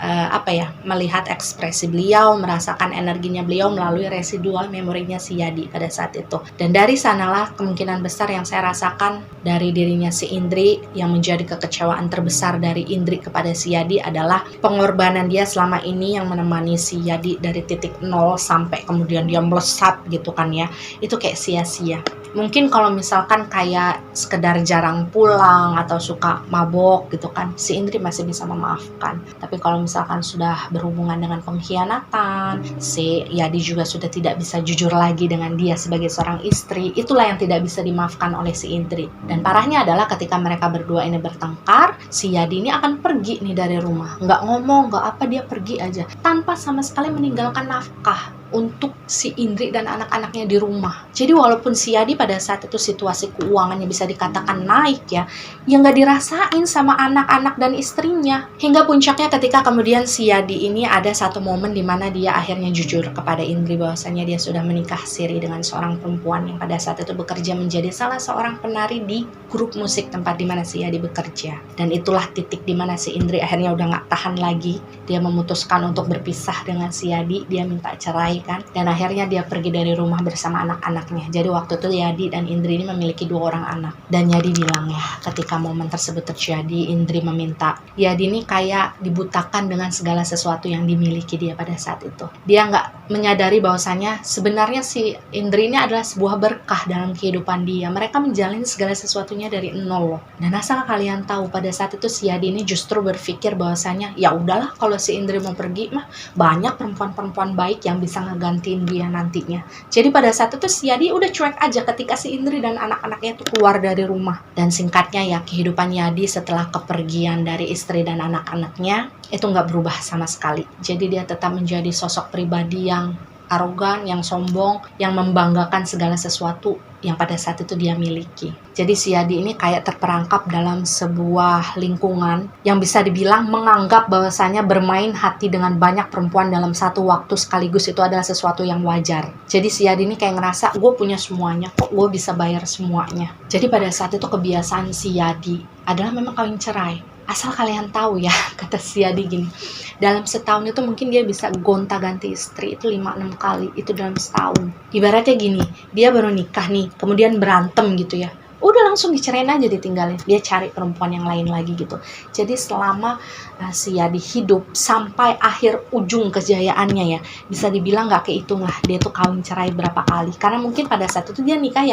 melihat ekspresi beliau, merasakan energinya beliau melalui residual memorinya si Yadi pada saat itu. Dan dari sanalah kemungkinan besar yang saya rasakan dari dirinya si Indri, yang menjadi kekecewaan terbesar dari Indri kepada si Yadi adalah pengorbanan dia selama ini yang menemani si Yadi dari titik nol sampai kemudian dia melesat gitu kan ya. Itu kayak sia-sia. Mungkin kalau misalkan kayak sekedar jarang pulang atau suka mabok gitu kan, si Indri masih bisa memaafkan. Tapi kalau misalkan sudah berhubungan dengan pengkhianatan, si Yadi juga sudah tidak bisa jujur lagi dengan dia sebagai seorang istri, itulah yang tidak bisa dimaafkan oleh si Indri. Dan parahnya adalah ketika mereka berdua ini bertengkar, si Yadi ini akan pergi nih dari rumah. Nggak ngomong, nggak apa, dia pergi aja. Tanpa sama sekali meninggalkan nafkah untuk si Indri dan anak-anaknya di rumah. Jadi walaupun si Yadi pada saat itu situasi keuangannya bisa dikatakan naik ya nggak dirasain sama anak-anak dan istrinya. Hingga puncaknya ketika kemudian si Yadi ini ada satu momen di mana dia akhirnya jujur kepada Indri bahwasanya dia sudah menikah siri dengan seorang perempuan yang pada saat itu bekerja menjadi salah seorang penari di grup musik tempat di mana si Yadi bekerja. Dan itulah titik di mana si Indri akhirnya udah nggak tahan lagi. Dia memutuskan untuk berpisah dengan si Yadi, dia minta cerai kan, dan akhirnya dia pergi dari rumah bersama anak-anaknya. Jadi waktu itu Yadi dan Indri ini memiliki 2 orang anak. Dan Yadi bilang ya, ketika momen tersebut terjadi, Indri meminta Yadi ini kayak dibutakan dengan segala sesuatu yang dimiliki dia pada saat itu. Dia nggak menyadari bahwasanya sebenarnya si Indri ini adalah sebuah berkah dalam kehidupan dia. Mereka menjalani segala sesuatunya dari nol loh. Dan asal kalian tahu, pada saat itu si Yadi ini justru berpikir bahwasanya ya udahlah, kalau si Indri mau pergi mah banyak perempuan-perempuan baik yang bisa ngegantiin dia nantinya. Jadi pada saat itu si Yadi udah cuek aja ketika si Indri dan anak-anaknya itu keluar dari rumah. Dan singkatnya ya, kehidupan Yadi setelah kepergian dari istri dan anak-anaknya itu nggak berubah sama sekali. Jadi dia tetap menjadi sosok pribadi yang arogan, yang sombong, yang membanggakan segala sesuatu yang pada saat itu dia miliki. Jadi si Yadi ini kayak terperangkap dalam sebuah lingkungan yang bisa dibilang menganggap bahwasanya bermain hati dengan banyak perempuan dalam satu waktu sekaligus itu adalah sesuatu yang wajar. Jadi si Yadi ini kayak ngerasa, gue punya semuanya kok, gue bisa bayar semuanya. Jadi pada saat itu kebiasaan si Yadi adalah memang kawin cerai. Asal kalian tahu ya, kata si Yadi gini, dalam setahun itu mungkin dia bisa gonta-ganti istri itu 5-6 kali, itu dalam setahun. Ibaratnya gini, dia baru nikah nih, kemudian berantem gitu ya, udah langsung dicerain aja, ditinggalin, dia cari perempuan yang lain lagi gitu. Jadi selama si Yadi hidup sampai akhir ujung kejayaannya ya, bisa dibilang gak kehitung lah dia tuh kawin cerai berapa kali. Karena mungkin pada saat itu dia nikah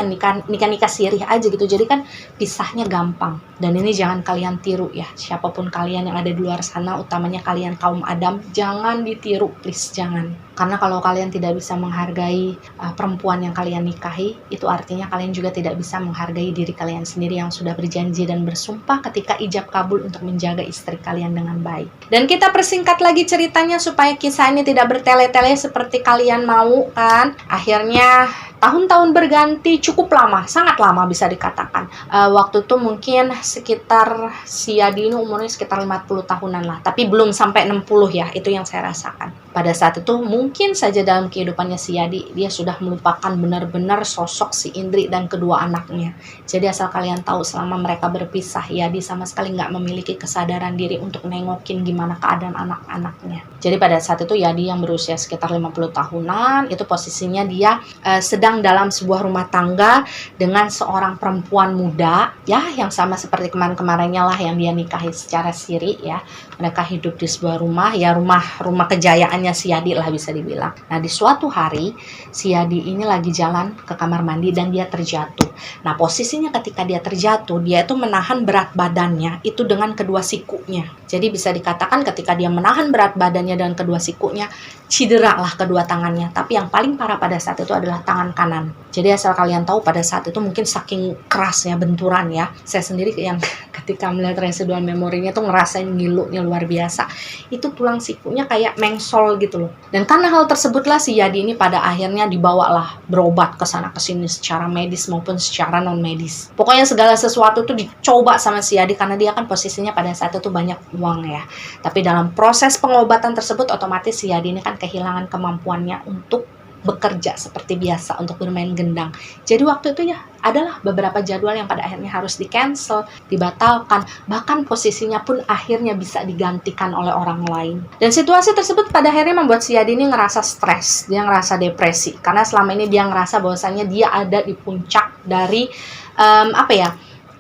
sirih aja gitu, jadi kan pisahnya gampang. Dan ini jangan kalian tiru ya, siapapun kalian yang ada di luar sana, utamanya kalian kaum Adam, jangan ditiru, please jangan. Karena kalau kalian tidak bisa menghargai perempuan yang kalian nikahi, itu artinya kalian juga tidak bisa menghargai diri kalian sendiri yang sudah berjanji dan bersumpah ketika ijab kabul untuk menjaga istri kalian dengan baik. Dan kita persingkat lagi ceritanya supaya kisah ini tidak bertele-tele seperti kalian mau kan. Akhirnya tahun-tahun berganti cukup lama, sangat lama bisa dikatakan. Waktu itu mungkin sekitar si Yadi ini umurnya sekitar 50 tahunan lah, tapi belum sampai 60 ya, itu yang saya rasakan. Pada saat itu mungkin saja dalam kehidupannya si Yadi, dia sudah melupakan benar-benar sosok si Indri dan kedua anaknya. Jadi asal kalian tahu, selama mereka berpisah, Yadi sama sekali nggak memiliki kesadaran diri untuk nengokin gimana keadaan anak-anaknya. Jadi pada saat itu Yadi yang berusia sekitar 50 tahunan, itu posisinya dia sedang dalam sebuah rumah tangga dengan seorang perempuan muda ya, yang sama seperti kemarin-kemarinnya lah yang dia nikahi secara siri ya. Mereka hidup di sebuah rumah ya, rumah kejayaannya si Yadi lah bisa dibilang. Nah di suatu hari si Yadi ini lagi jalan ke kamar mandi dan dia terjatuh. Nah posisinya ketika dia terjatuh, dia itu menahan berat badannya itu dengan kedua sikunya. Jadi bisa dikatakan ketika dia menahan berat badannya dengan kedua sikunya, cedera lah kedua tangannya. Tapi yang paling parah pada saat itu adalah tangan kanan. Jadi asal kalian tahu, pada saat itu mungkin saking kerasnya benturan ya, saya sendiri yang ketika melihat residual memorinya tuh ngerasain ngilunya luar biasa. Itu tulang sikunya kayak mengsol gitu loh. Dan karena hal tersebutlah si Yadi ini pada akhirnya dibawalah berobat ke sana ke sini secara medis maupun secara non medis. Pokoknya segala sesuatu tuh dicoba sama si Yadi karena dia kan posisinya pada saat itu banyak uang ya. Tapi dalam proses pengobatan tersebut otomatis si Yadi ini kan kehilangan kemampuannya untuk bekerja seperti biasa untuk bermain gendang. Jadi waktu itu ya adalah beberapa jadwal yang pada akhirnya harus di-cancel, dibatalkan, bahkan posisinya pun akhirnya bisa digantikan oleh orang lain. Dan situasi tersebut pada akhirnya membuat si Yadi ini ngerasa stres, dia ngerasa depresi, karena selama ini dia ngerasa bahwasanya dia ada di puncak dari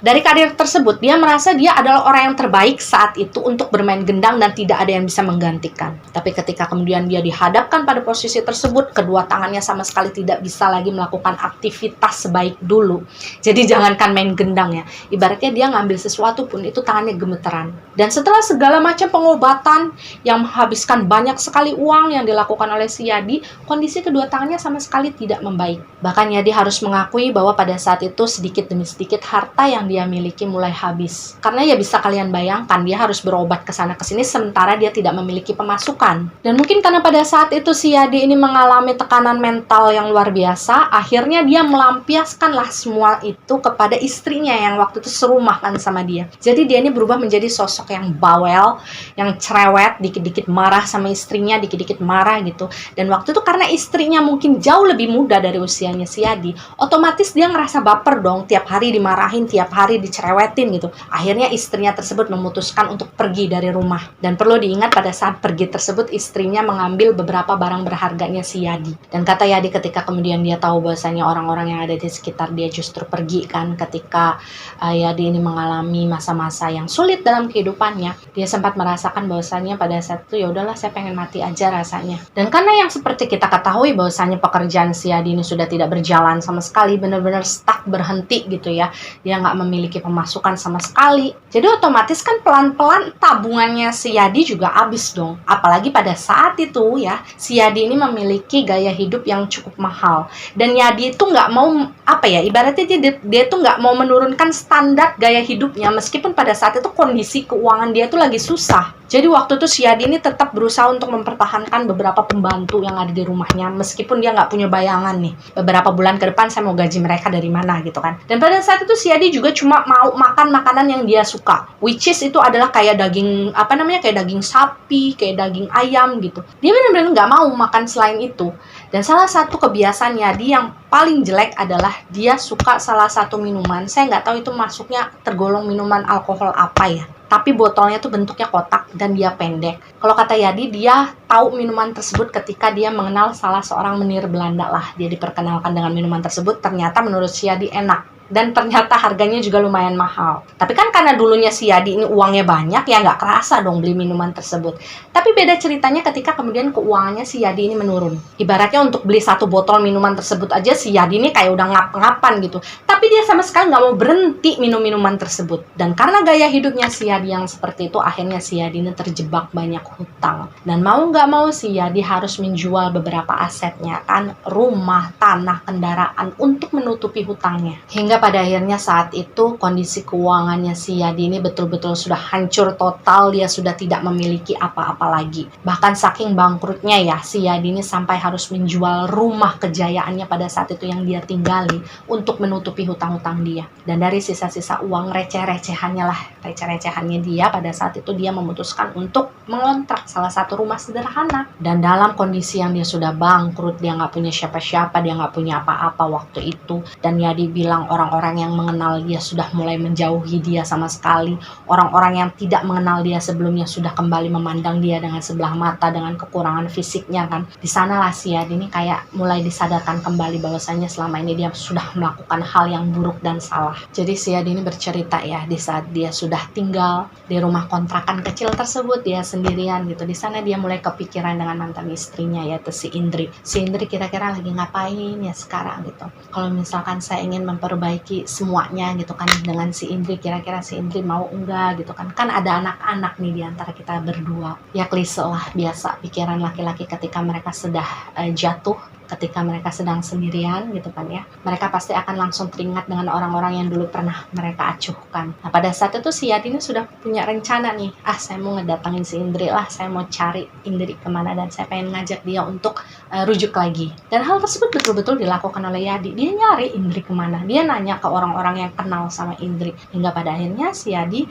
dari karir tersebut. Dia merasa dia adalah orang yang terbaik saat itu untuk bermain gendang dan tidak ada yang bisa menggantikan. Tapi ketika kemudian dia dihadapkan pada posisi tersebut, kedua tangannya sama sekali tidak bisa lagi melakukan aktivitas sebaik dulu. Jadi jangankan main gendang ya, ibaratnya dia ngambil sesuatu pun itu tangannya gemeteran. Dan setelah segala macam pengobatan yang menghabiskan banyak sekali uang yang dilakukan oleh si Yadi, kondisi kedua tangannya sama sekali tidak membaik. Bahkan Yadi harus mengakui bahwa pada saat itu sedikit demi sedikit harta yang dia miliki mulai habis. Karena ya bisa kalian bayangkan, dia harus berobat ke sana ke sini sementara dia tidak memiliki pemasukan. Dan mungkin karena pada saat itu si Yadi ini mengalami tekanan mental yang luar biasa, akhirnya dia melampiaskanlah semua itu kepada istrinya yang waktu itu serumah kan sama dia. Jadi dia ini berubah menjadi sosok yang bawel, yang cerewet, dikit-dikit marah sama istrinya, dikit-dikit marah gitu. Dan waktu itu karena istrinya mungkin jauh lebih muda dari usianya si Yadi, otomatis dia ngerasa baper dong, tiap hari dimarahin, tiap hari dicerewetin gitu. Akhirnya istrinya tersebut memutuskan untuk pergi dari rumah. Dan perlu diingat pada saat pergi tersebut istrinya mengambil beberapa barang berharganya si Yadi. Dan kata Yadi ketika kemudian dia tahu bahwasanya orang-orang yang ada di sekitar dia justru pergi kan ketika Yadi ini mengalami masa-masa yang sulit dalam kehidupannya, dia sempat merasakan bahwasanya pada saat itu ya udahlah saya pengen mati aja rasanya. Dan karena yang seperti kita ketahui bahwasanya pekerjaan si Yadi ini sudah tidak berjalan sama sekali, benar-benar stuck, berhenti gitu ya. Dia nggak memiliki pemasukan sama sekali. Jadi otomatis kan pelan-pelan tabungannya si Yadi juga habis dong. Apalagi pada saat itu ya, si Yadi ini memiliki gaya hidup yang cukup mahal. Dan Yadi itu nggak mau, ibaratnya dia tuh nggak mau menurunkan standar gaya hidupnya, meskipun pada saat itu kondisi keuangan dia tuh lagi susah. Jadi waktu itu si Yadi ini tetap berusaha untuk mempertahankan beberapa pembantu yang ada di rumahnya, meskipun dia nggak punya bayangan nih, beberapa bulan ke depan saya mau gaji mereka dari mana gitu kan. Dan pada saat itu si Yadi juga cuma mau makan makanan yang dia suka, which is itu adalah kayak daging, kayak daging sapi, kayak daging ayam gitu. Dia benar-benar nggak mau makan selain itu. Dan salah satu kebiasaan Yadi yang paling jelek adalah dia suka salah satu minuman, saya nggak tahu itu masuknya tergolong minuman alkohol apa ya, tapi botolnya tuh bentuknya kotak dan dia pendek. Kalau kata Yadi, dia tahu minuman tersebut ketika dia mengenal salah seorang menir Belanda lah. Dia diperkenalkan dengan minuman tersebut, ternyata menurut si Yadi enak. Dan ternyata harganya juga lumayan mahal. Tapi kan karena dulunya si Yadi ini uangnya banyak, ya nggak kerasa dong beli minuman tersebut. Tapi beda ceritanya ketika kemudian keuangannya si Yadi ini menurun. Ibaratnya untuk beli satu botol minuman tersebut aja si Yadi ini kayak udah ngap-ngapan gitu. Tapi dia sama sekali nggak mau berhenti minum minuman tersebut. Dan karena gaya hidupnya si Yadi yang seperti itu, akhirnya si Yadi ini terjebak banyak hutang. Dan mau nggak mau si Yadi harus menjual beberapa asetnya, kan, rumah, tanah, kendaraan untuk menutupi hutangnya. Hingga pada akhirnya saat itu kondisi keuangannya si Yadi ini betul-betul sudah hancur total, dia sudah tidak memiliki apa-apa lagi. Bahkan saking bangkrutnya ya, si Yadi ini sampai harus menjual rumah kejayaannya pada saat itu yang dia tinggali untuk menutupi hutang-hutang dia. Dan dari sisa-sisa uang receh-recehannya dia, pada saat itu dia memutuskan untuk mengontrak salah satu rumah sederhana. Dan dalam kondisi yang dia sudah bangkrut, dia nggak punya siapa-siapa, dia nggak punya apa-apa waktu itu. Dan Yadi bilang orang-orang yang mengenal dia sudah mulai menjauhi dia sama sekali. Orang-orang yang tidak mengenal dia sebelumnya sudah kembali memandang dia dengan sebelah mata, dengan kekurangan fisiknya kan. Di sanalah si Yadi ini kayak mulai disadarkan kembali bahwasanya selama ini dia sudah melakukan hal yang buruk dan salah. Jadi si Yadi ini bercerita ya, di saat dia sudah tinggal di rumah kontrakan kecil tersebut, dia sendirian gitu. Di sana dia mulai kepikiran dengan mantan istrinya, yaitu si Indri. Si Indri kira-kira lagi ngapain ya sekarang gitu. Kalau misalkan saya ingin memperbaiki semuanya gitu kan dengan si Indri, kira-kira si Indri mau enggak gitu kan. Kan ada anak-anak nih di antara kita berdua. Ya klise lah, biasa pikiran laki-laki ketika mereka sudah jatuh, ketika mereka sedang sendirian gitu kan ya. Mereka pasti akan langsung teringat dengan orang-orang yang dulu pernah mereka acuhkan. Nah pada saat itu si Yadi ini sudah punya rencana nih, saya mau ngedatangin si Indri lah, saya mau cari Indri kemana dan saya pengen ngajak dia untuk rujuk lagi. Dan hal tersebut betul-betul dilakukan oleh Yadi. Dia nyari Indri kemana, dia nanya ke orang-orang yang kenal sama Indri. Hingga pada akhirnya si Yadi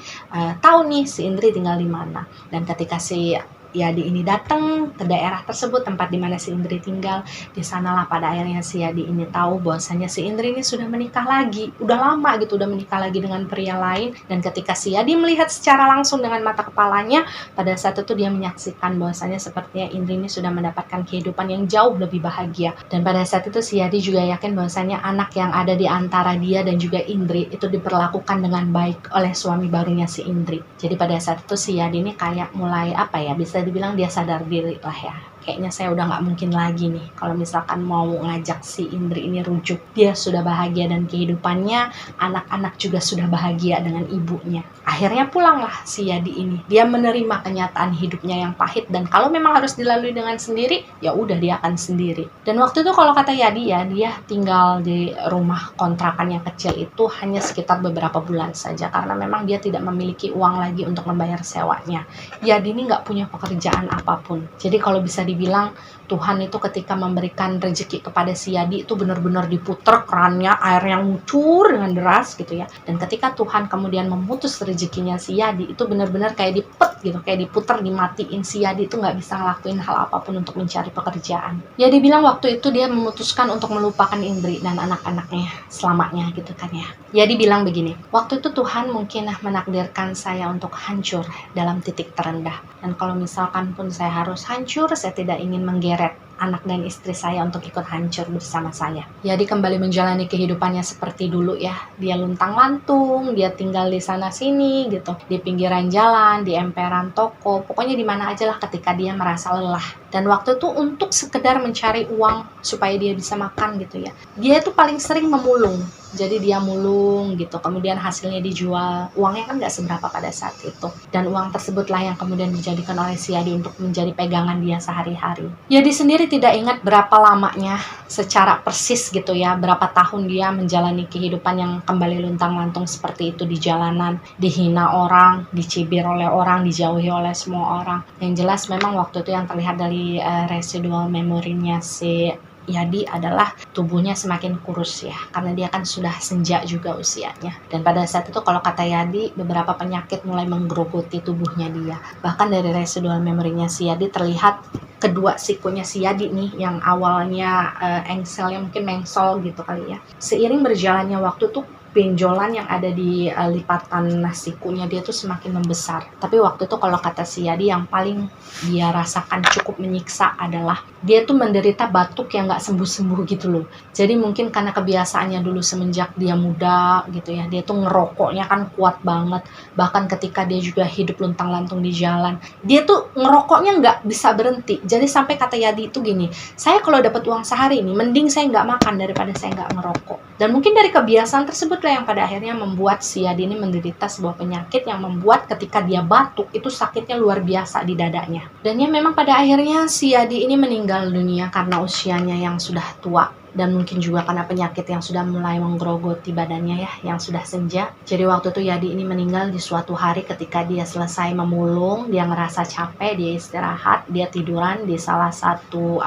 tahu nih si Indri tinggal di mana. Dan ketika si Yadi ini datang ke daerah tersebut, tempat di mana si Indri tinggal, di sanalah pada akhirnya si Yadi ini tahu bahwasanya si Indri ini sudah menikah lagi, udah lama gitu, udah menikah lagi dengan pria lain. Dan ketika si Yadi melihat secara langsung dengan mata kepalanya, pada saat itu dia menyaksikan bahwasanya sepertinya Indri ini sudah mendapatkan kehidupan yang jauh lebih bahagia. Dan pada saat itu si Yadi juga yakin bahwasanya anak yang ada di antara dia dan juga Indri itu diperlakukan dengan baik oleh suami barunya si Indri. Jadi pada saat itu si Yadi ini kayak mulai bisa dibilang dia sadar diri lah ya. Kayaknya saya udah nggak mungkin lagi nih kalau misalkan mau ngajak si Indri ini rujuk. Dia sudah bahagia dan kehidupannya, anak-anak juga sudah bahagia dengan ibunya. Akhirnya pulanglah si Yadi ini. Dia menerima kenyataan hidupnya yang pahit, dan kalau memang harus dilalui dengan sendiri, ya udah dia akan sendiri. Dan waktu itu kalau kata Yadi ya, dia tinggal di rumah kontrakan yang kecil itu hanya sekitar beberapa bulan saja, karena memang dia tidak memiliki uang lagi untuk membayar sewanya. Yadi ini nggak punya pekerjaan apapun. Jadi kalau bisa dibilang Tuhan itu ketika memberikan rezeki kepada si Yadi itu benar-benar diputer kerannya, airnya ngucur dengan deras gitu ya. Dan ketika Tuhan kemudian memutus rezekinya si Yadi, itu benar-benar kayak dipet gitu, kayak diputer, dimatiin. Si Yadi itu nggak bisa ngelakuin hal apapun untuk mencari pekerjaan. Yadi bilang waktu itu dia memutuskan untuk melupakan Indri dan anak-anaknya selamanya gitu kan ya. Yadi bilang begini, waktu itu Tuhan mungkin menakdirkan saya untuk hancur dalam titik terendah. Dan kalau misalkan pun saya harus hancur, saya tidak ingin menggeret anak dan istri saya untuk ikut hancur bersama saya. Yadi kembali menjalani kehidupannya seperti dulu ya. Dia luntang-lantung, dia tinggal di sana-sini gitu, di pinggiran jalan, di emperan toko, pokoknya di mana aja lah ketika dia merasa lelah. Dan waktu itu untuk sekedar mencari uang supaya dia bisa makan gitu ya, dia itu paling sering memulung. Jadi dia mulung gitu, kemudian hasilnya dijual. Uangnya kan nggak seberapa pada saat itu. Dan uang tersebutlah yang kemudian dijadikan oleh si Yadi untuk menjadi pegangan dia sehari-hari. Yadi sendiri tidak ingat berapa lamanya secara persis gitu ya, berapa tahun dia menjalani kehidupan yang kembali luntang-lantung seperti itu di jalanan, dihina orang, dicibir oleh orang, dijauhi oleh semua orang. Yang jelas memang waktu itu yang terlihat dari residual memorinya si Yadi adalah tubuhnya semakin kurus ya, karena dia kan sudah senja juga usianya. Dan pada saat itu kalau kata Yadi, beberapa penyakit mulai menggerogoti tubuhnya dia. Bahkan dari residual memorinya si Yadi terlihat kedua sikunya si Yadi nih, yang awalnya engselnya mungkin mengsol gitu kali ya. Seiring berjalannya waktu tuh benjolan yang ada di lipatan sikunya dia tuh semakin membesar. Tapi waktu itu kalau kata si Yadi yang paling dia rasakan cukup menyiksa adalah dia tuh menderita batuk yang gak sembuh-sembuh gitu loh. Jadi mungkin karena kebiasaannya dulu semenjak dia muda gitu ya, dia tuh ngerokoknya kan kuat banget. Bahkan ketika dia juga hidup luntang-lantung di jalan, dia tuh ngerokoknya gak bisa berhenti. Jadi sampai kata Yadi itu gini, saya kalau dapat uang sehari ini, mending saya gak makan daripada saya gak ngerokok. Dan mungkin dari kebiasaan tersebut lah yang pada akhirnya membuat si Yadi ini menderita sebuah penyakit yang membuat ketika dia batuk, itu sakitnya luar biasa di dadanya. Dan ya memang pada akhirnya si Yadi ini meninggal dunia karena usianya yang sudah tua. Dan mungkin juga karena penyakit yang sudah mulai menggerogoti badannya ya, yang sudah senja. Jadi waktu itu Yadi ini meninggal di suatu hari ketika dia selesai memulung, dia ngerasa capek, dia istirahat, dia tiduran di salah satu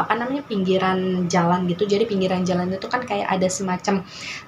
pinggiran jalan gitu. Jadi pinggiran jalan itu kan kayak ada semacam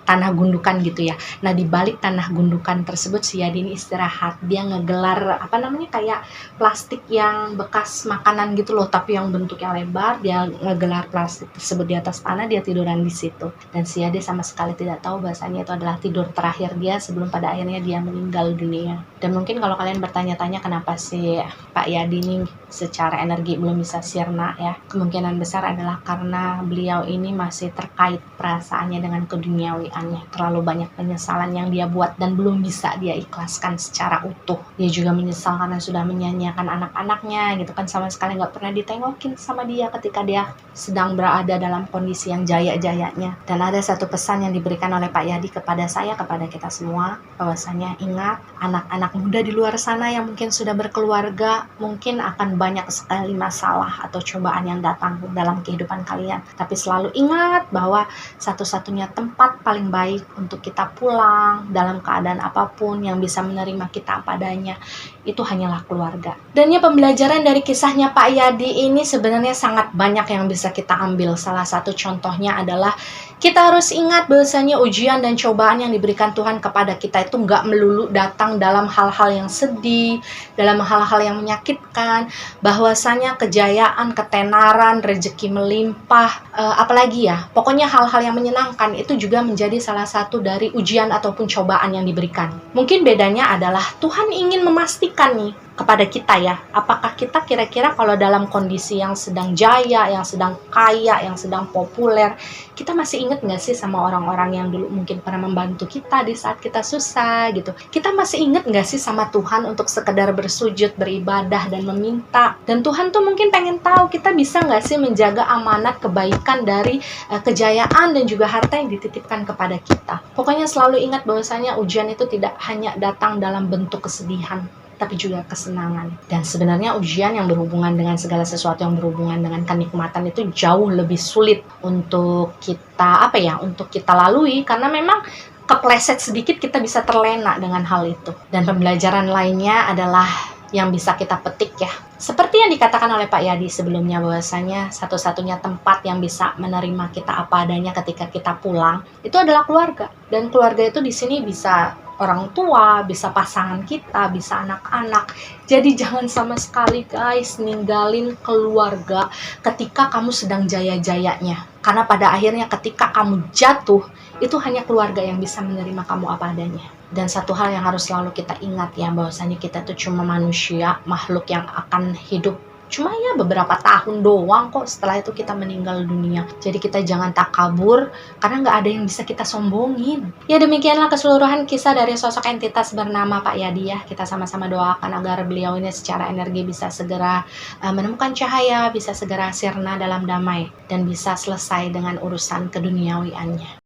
tanah gundukan gitu ya. Nah di balik tanah gundukan tersebut si Yadi ini istirahat, dia ngegelar kayak plastik yang bekas makanan gitu loh, tapi yang bentuknya lebar. Dia ngegelar plastik tersebut di atas tanah, dia tiduran di situ. Dan si Yadi sama sekali tidak tahu bahasanya itu adalah tidur terakhir dia sebelum pada akhirnya dia meninggal dunia. Dan mungkin kalau kalian bertanya-tanya kenapa si Pak Yadi ini secara energi belum bisa sirna ya, kemungkinan besar adalah karena beliau ini masih terkait perasaannya dengan keduniawiannya. Terlalu banyak penyesalan yang dia buat dan belum bisa dia ikhlaskan secara utuh. Dia juga menyesal karena sudah menyanyiakan anak-anaknya gitu kan, sama sekali nggak pernah ditengokin sama dia ketika dia sedang berada dalam kondisi yang jaya-jayanya. Dan ada satu pesan yang diberikan oleh Pak Yadi kepada saya, kepada kita semua, bahwasanya ingat, anak-anak muda di luar sana yang mungkin sudah berkeluarga, mungkin akan banyak sekali masalah atau cobaan yang datang dalam kehidupan kalian. Tapi selalu ingat bahwa satu-satunya tempat paling baik untuk kita pulang dalam keadaan apapun, yang bisa menerima kita apa adanya, itu hanyalah keluarga. Dan ya pembelajaran dari kisahnya Pak Yadi ini sebenarnya sangat banyak yang bisa kita ambil. Salah satu contohnya adalah kita harus ingat bahwasanya ujian dan cobaan yang diberikan Tuhan kepada kita itu nggak melulu datang dalam hal-hal yang sedih, dalam hal-hal yang menyakitkan. Bahwasanya kejayaan, ketenaran, rezeki melimpah, apalagi ya, pokoknya hal-hal yang menyenangkan itu juga menjadi salah satu dari ujian ataupun cobaan yang diberikan. Mungkin bedanya adalah Tuhan ingin memastikan nih kepada kita ya, apakah kita kira-kira kalau dalam kondisi yang sedang jaya, yang sedang kaya, yang sedang populer, kita masih ingat nggak sih sama orang-orang yang dulu mungkin pernah membantu kita di saat kita susah gitu. Kita masih ingat nggak sih sama Tuhan untuk sekedar bersujud, beribadah, dan meminta. Dan Tuhan tuh mungkin pengen tahu kita bisa nggak sih menjaga amanat kebaikan dari kejayaan dan juga harta yang dititipkan kepada kita. Pokoknya selalu ingat bahwasanya ujian itu tidak hanya datang dalam bentuk kesedihan, tapi juga kesenangan. Dan sebenarnya ujian yang berhubungan dengan segala sesuatu yang berhubungan dengan kenikmatan itu jauh lebih sulit untuk kita untuk kita lalui, karena memang kepleset sedikit kita bisa terlena dengan hal itu. Dan pembelajaran lainnya adalah yang bisa kita petik ya, seperti yang dikatakan oleh Pak Yadi sebelumnya, bahwasanya satu-satunya tempat yang bisa menerima kita apa adanya ketika kita pulang itu adalah keluarga. Dan keluarga itu di sini bisa orang tua, bisa pasangan kita, bisa anak-anak. Jadi jangan sama sekali guys ninggalin keluarga ketika kamu sedang jaya-jayanya. Karena pada akhirnya ketika kamu jatuh, itu hanya keluarga yang bisa menerima kamu apa adanya. Dan satu hal yang harus selalu kita ingat ya, bahwasanya kita tuh cuma manusia, makhluk yang akan hidup cuma ya beberapa tahun doang kok, setelah itu kita meninggal dunia. Jadi kita jangan takabur, karena nggak ada yang bisa kita sombongin. Ya demikianlah keseluruhan kisah dari sosok entitas bernama Pak Yadi ya. Kita sama-sama doakan agar beliau ini secara energi bisa segera menemukan cahaya, bisa segera sirna dalam damai, dan bisa selesai dengan urusan keduniawiannya.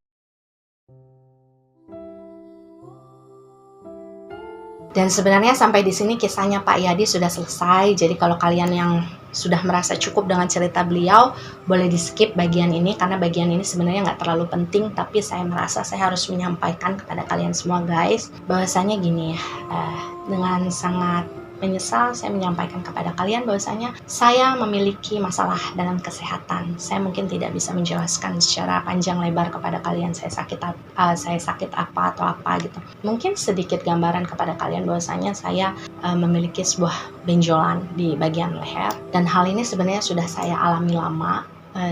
Dan sebenarnya sampai di sini kisahnya Pak Yadi sudah selesai. Jadi kalau kalian yang sudah merasa cukup dengan cerita beliau, boleh di skip bagian ini karena bagian ini sebenarnya nggak terlalu penting. Tapi saya merasa saya harus menyampaikan kepada kalian semua guys, bahwasanya gini ya, dengan sangat menyesal saya menyampaikan kepada kalian bahwasanya saya memiliki masalah dalam kesehatan. Saya mungkin tidak bisa menjelaskan secara panjang lebar kepada kalian saya sakit apa atau apa gitu. Mungkin sedikit gambaran kepada kalian bahwasanya saya memiliki sebuah benjolan di bagian leher, dan hal ini sebenarnya sudah saya alami lama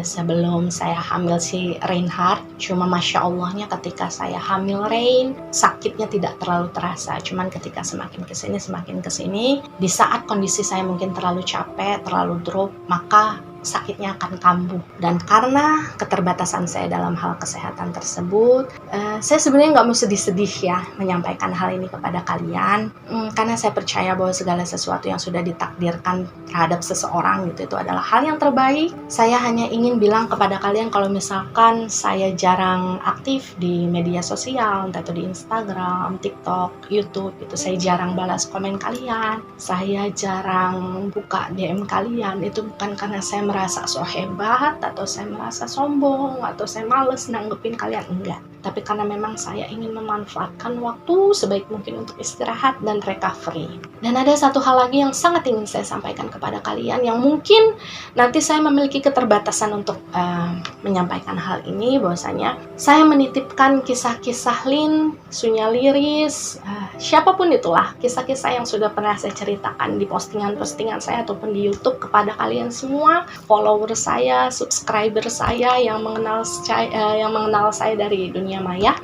sebelum saya hamil si Reinhard. Cuma Masya Allahnya ketika saya hamil Rein, sakitnya tidak terlalu terasa. Cuman ketika semakin kesini, di saat kondisi saya mungkin terlalu capek, terlalu drop, maka sakitnya akan kambuh. Dan karena keterbatasan saya dalam hal kesehatan tersebut, saya sebenarnya nggak mau sedih-sedih ya menyampaikan hal ini kepada kalian, karena saya percaya bahwa segala sesuatu yang sudah ditakdirkan terhadap seseorang gitu, itu adalah hal yang terbaik. Saya hanya ingin bilang kepada kalian kalau misalkan saya jarang aktif di media sosial, entah itu di Instagram, TikTok, YouTube, itu saya jarang balas komen kalian, saya jarang buka DM kalian, itu bukan karena saya merasa so hebat atau saya merasa sombong atau saya males nanggepin kalian, enggak, tapi karena memang saya ingin memanfaatkan waktu sebaik mungkin untuk istirahat dan recovery. Dan ada satu hal lagi yang sangat ingin saya sampaikan kepada kalian, yang mungkin nanti saya memiliki keterbatasan untuk menyampaikan hal ini, bahwasanya saya menitipkan kisah-kisah Lin, Sunya Liris, siapapun itulah, kisah-kisah yang sudah pernah saya ceritakan di postingan-postingan saya ataupun di YouTube kepada kalian semua, follower saya, subscriber saya yang mengenal saya dari dunia maya.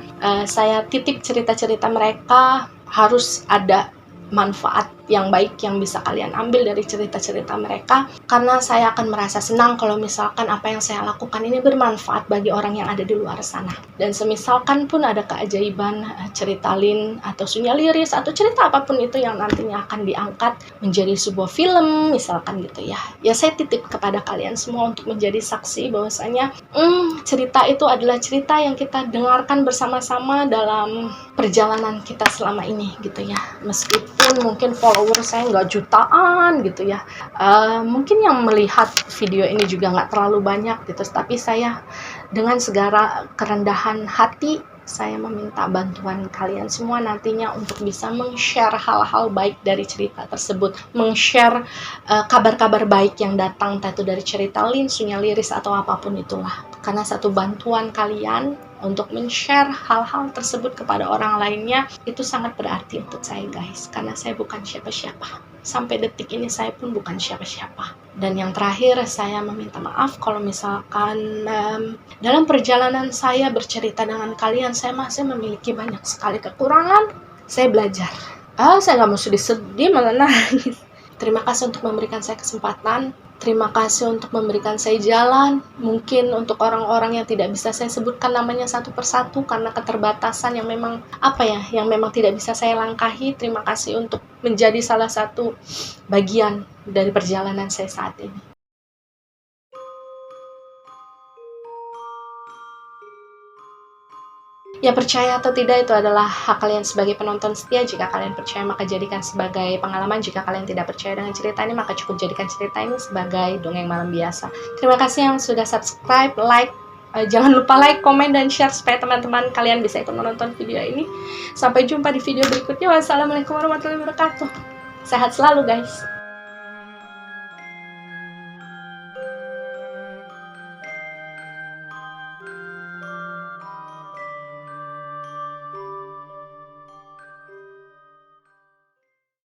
Saya titip cerita-cerita mereka, harus ada manfaat yang baik yang bisa kalian ambil dari cerita-cerita mereka, karena saya akan merasa senang kalau misalkan apa yang saya lakukan ini bermanfaat bagi orang yang ada di luar sana. Dan semisalkan pun ada keajaiban cerita Lin atau Sunya Liris atau cerita apapun itu yang nantinya akan diangkat menjadi sebuah film misalkan gitu ya, saya titip kepada kalian semua untuk menjadi saksi bahwasanya cerita itu adalah cerita yang kita dengarkan bersama-sama dalam perjalanan kita selama ini gitu ya. Meskipun mungkin follower saya nggak jutaan gitu ya, mungkin yang melihat video ini juga nggak terlalu banyak gitu, tapi saya dengan segala kerendahan hati saya meminta bantuan kalian semua nantinya untuk bisa meng-share hal-hal baik dari cerita tersebut, meng-share kabar-kabar baik yang datang entah itu dari cerita Lin, Sunya Liris atau apapun itulah. Karena satu bantuan kalian untuk men-share hal-hal tersebut kepada orang lainnya itu sangat berarti untuk saya guys, karena saya bukan siapa-siapa. Sampai detik ini saya pun bukan siapa-siapa. Dan yang terakhir, saya meminta maaf kalau misalkan dalam perjalanan saya bercerita dengan kalian, saya masih memiliki banyak sekali kekurangan. Saya belajar. Saya nggak mau sedih-sedih malah nangis. Terima kasih untuk memberikan saya kesempatan. Terima kasih untuk memberikan saya jalan. Mungkin untuk orang-orang yang tidak bisa saya sebutkan namanya satu persatu karena keterbatasan yang memang yang memang tidak bisa saya langkahi. Terima kasih untuk menjadi salah satu bagian dari perjalanan saya saat ini. Ya, percaya atau tidak itu adalah hak kalian sebagai penonton setia. Jika kalian percaya maka jadikan sebagai pengalaman. Jika kalian tidak percaya dengan cerita ini maka cukup jadikan cerita ini sebagai dongeng malam biasa. Terima kasih yang sudah subscribe, like, jangan lupa like, komen, dan share supaya teman-teman kalian bisa ikut menonton video ini. Sampai jumpa di video berikutnya. Wassalamualaikum warahmatullahi wabarakatuh. Sehat selalu guys.